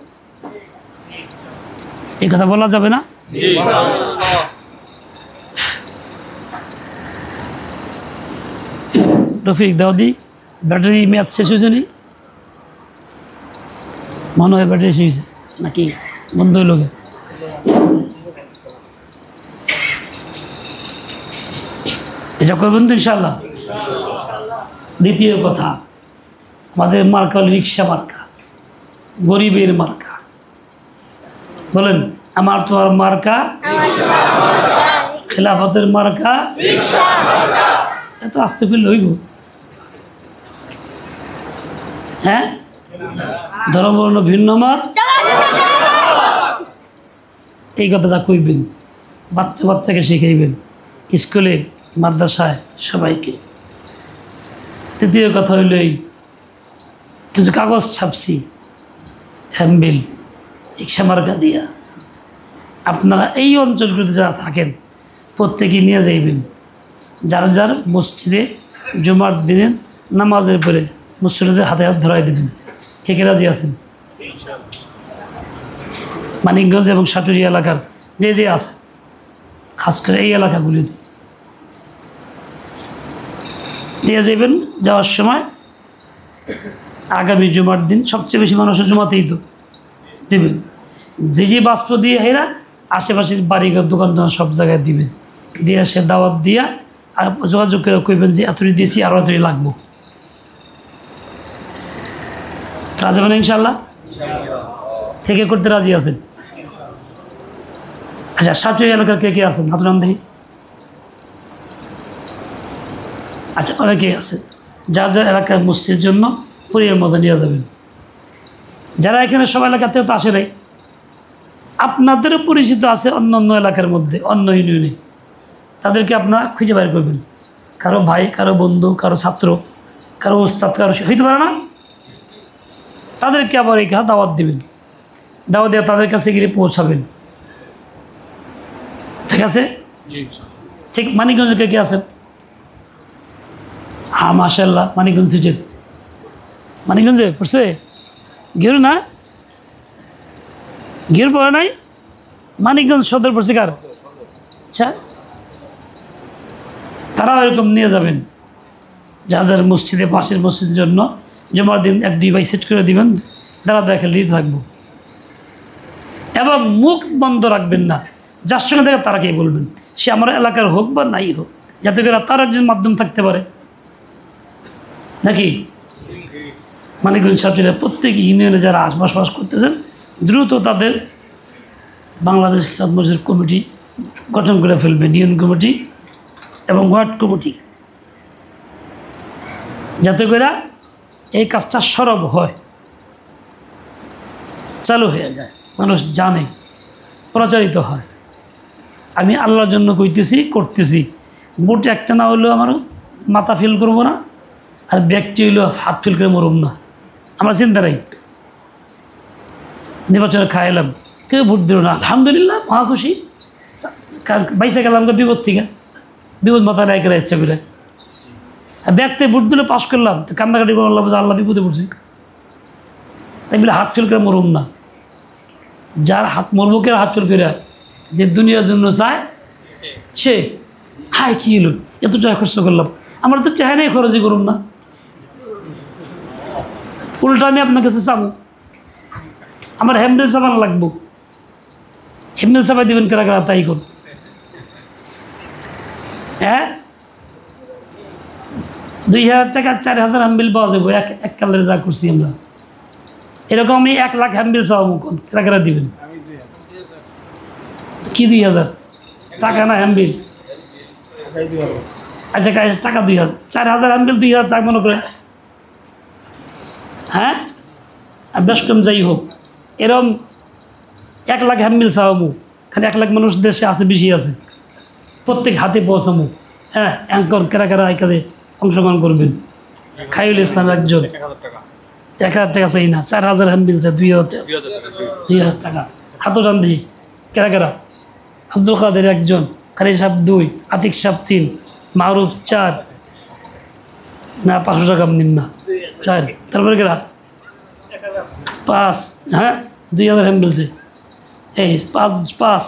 এই কথা বলা যাবে না? রফিক দাউদি, ব্যাটারি মেয়াদ শেষ হয়েছে নি? মনে হয় ব্যাটারি শেষ হয়েছে নাকি বন্ধ হইল? এটা করবেন তো ইনশাআল্লাহ? দ্বিতীয় কথা, আমাদের মার্কা হল রিক্সা মার্কা, গরিবের মার্কা। বলেন, আমার তো আর মার্কা খেলাফতের মার্কা। এত আস্তে ফিরলে হইব? হ্যাঁ, ধর্মবর্ণ ভিন্ন মত, এই কথাটা কইবেন, বাচ্চাকে শিখাইবেন স্কুলে, মাদ্রাসায়, সবাইকে। তৃতীয় কথা হইল এই, কিছু কাগজ ছাপছি হ্যাম্বিল রিক্সা মার্কা দিয়া। আপনারা এই অঞ্চলগুলিতে যারা থাকেন প্রত্যেকেই নিয়ে যাইবেন, যার যার মসজিদে জুমার দিনে নামাজের পরে মুসল্লিদের হাতে হাত ধরাই দেবেন। কে কে রাজি আছেন? মানিকগঞ্জ এবং সাটুরিয়া এলাকার যে আছে, খাস করে এই এলাকাগুলিতে দিয়ে যাবেন। যাওয়ার সময় আগামী জুমার দিন সবচেয়ে বেশি মানুষের জুমাতেই তো দেবেন। যে বাষ্প দিয়ে হেরা আশেপাশের বাড়িঘর দোকান সব জায়গায় দিবেন, দিয়ে সে দাওয়াত দিয়া আর যোগাযোগ করে কইবেন যে এতটি দিয়েছি, আরও এতটি লাগবো। রাজি মানে ইনশাল্লাহ? থেকে করতে রাজি আছেন? আচ্ছা, সাটুরিয়া এলাকার কে কে আছেন? হাত নাম দেখি। আচ্ছা, অনেকে আছে। যার যার এলাকার মসজিদের জন্য পরিবার মতো নিয়ে যাবেন। যারা এখানে সব এলাকাতেও তো আসে নাই, আপনাদেরও পরিচিত আছে অন্য অন্য এলাকার মধ্যে, অন্য ইউনিয়নে, তাদেরকে আপনারা খুঁজে বের করবেন। কারো ভাই, কারো বন্ধু, কারো ছাত্র, কারো ওস্তাদ, কারো হইতে পারে না, তাদেরকে আবার এখানে দাওয়াত দেবেন। দাওয়াত দিয়ে তাদের কাছে গিয়ে পৌঁছাবেন। ঠিক আছে? ঠিক। মানিকগঞ্জে কে কে আছেন? হ্যাঁ, মাশাআল্লাহ। মানিকগঞ্জ সিটির, মানিকগঞ্জে পড়ছে গিয়ে না? গিয়ে পড়ে নাই? মানিকগঞ্জ সদর পড়ছে কার? আচ্ছা, তারাও এরকম নিয়ে যাবেন। যার যার মসজিদে, পাশের মসজিদের জন্য জুমার দিন 1-2 ভাই সেট করে দিবেন, দাঁড়া দেখা দিতে থাকবো। এবং মুখ বন্ধ রাখবেন না, যার সঙ্গে দেখা তারাকেই বলবেন, সে আমার এলাকার হোক বা নাই হোক, যাতে করে তার একজন মাধ্যম থাকতে পারে নাকি। মানিকগঞ্জ সাবজেক্টের প্রত্যেক ইউনিয়নে যারা বসবাস করতেছেন, দ্রুত তাদের বাংলাদেশ খিলাফত মজলিসের কমিটি গঠন করে ফেলবেন, ইউনিয়ন কমিটি এবং ওয়ার্ড কমিটি, যাতে করে এই কাজটা সরব হয়, চালু হয়ে যায়, মানুষ জানে, প্রচারিত হয়। আমি আল্লাহর জন্য কইতেছি, করতেছি। ভোট একটা না হইলেও আমার মাথা ফিল করবো না, আর ব্যক্তি হইলেও হাত ফিল করে মরুম না, আমরা চিন্তা নাই। নির্বাচনে খাইলাম, কেউ ভোট দিল না, আলহামদুলিল্লাহ, মহা খুশি, বাইসে গেলাম বিপদ থেকে, বিপদ মাথা রায় করে ইচ্ছা করে। আর ব্যক্তি ভোট দিলে পাশ করলাম, কান্নাকাটি করলাম যে আল্লাহ বিপদে পড়ছি, তাই বলে হাত চল করে মরুম না। যার হাত মরবো কে হাত চল করে, যে দুনিয়ার জন্য চায় সে হায় কি এলো এত টাকা খরচ করলাম, আমার তো চেহারাই খরচই করুন না, উল্টা আমি আপনার কাছে চাবো আমার হ্যান্ডেল চাপান লাগবো, হ্যান্ডেল চাপাই দেবেন কেরা কেরা তাই করুন। হ্যাঁ 2000 টাকা 4000 হ্যাম্বিল পাওয়া যাবো এক কালারে যা করছি আমরা, এরকম আমি 1 লাখ হ্যাম্বিল চাওয়াবো, কোন কেরা কেরা দিবেন? কি 2000 টাকা না হ্যাম্বিল? আচ্ছা টাকা 2000, 4000 হ্যাম্বিল 2000 টাকা মনে করে। হ্যাঁ আর বেশ কম যাই হোক, এরকম 1 লাখ হ্যাম্বিল চাওয়াবো, খালি 1 লাখ মানুষ দেশে আছে, বেশি আছে, প্রত্যেক হাতে পৌঁছাবো। হ্যাঁ অ্যাঙ্কর কেরা কেরা এখানে অংশগ্রহণ করবেন। খাইরুল ইসলাম একজন 1000 টাকা চাই না, 4000 হ্যাম্বিল চাই, 2000 টাকা হাতও টান দিই। কেরা কেরা? আব্দুল কাদের একজন, খালিদ সাহেব 2, আতিক সাহেব 3, মারুফ 4, না 500 টাকা নিন না 4, তারপরে কেরা 5, হ্যাঁ 2000 হ্যাম্বিলছে, এই 5 5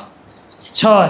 6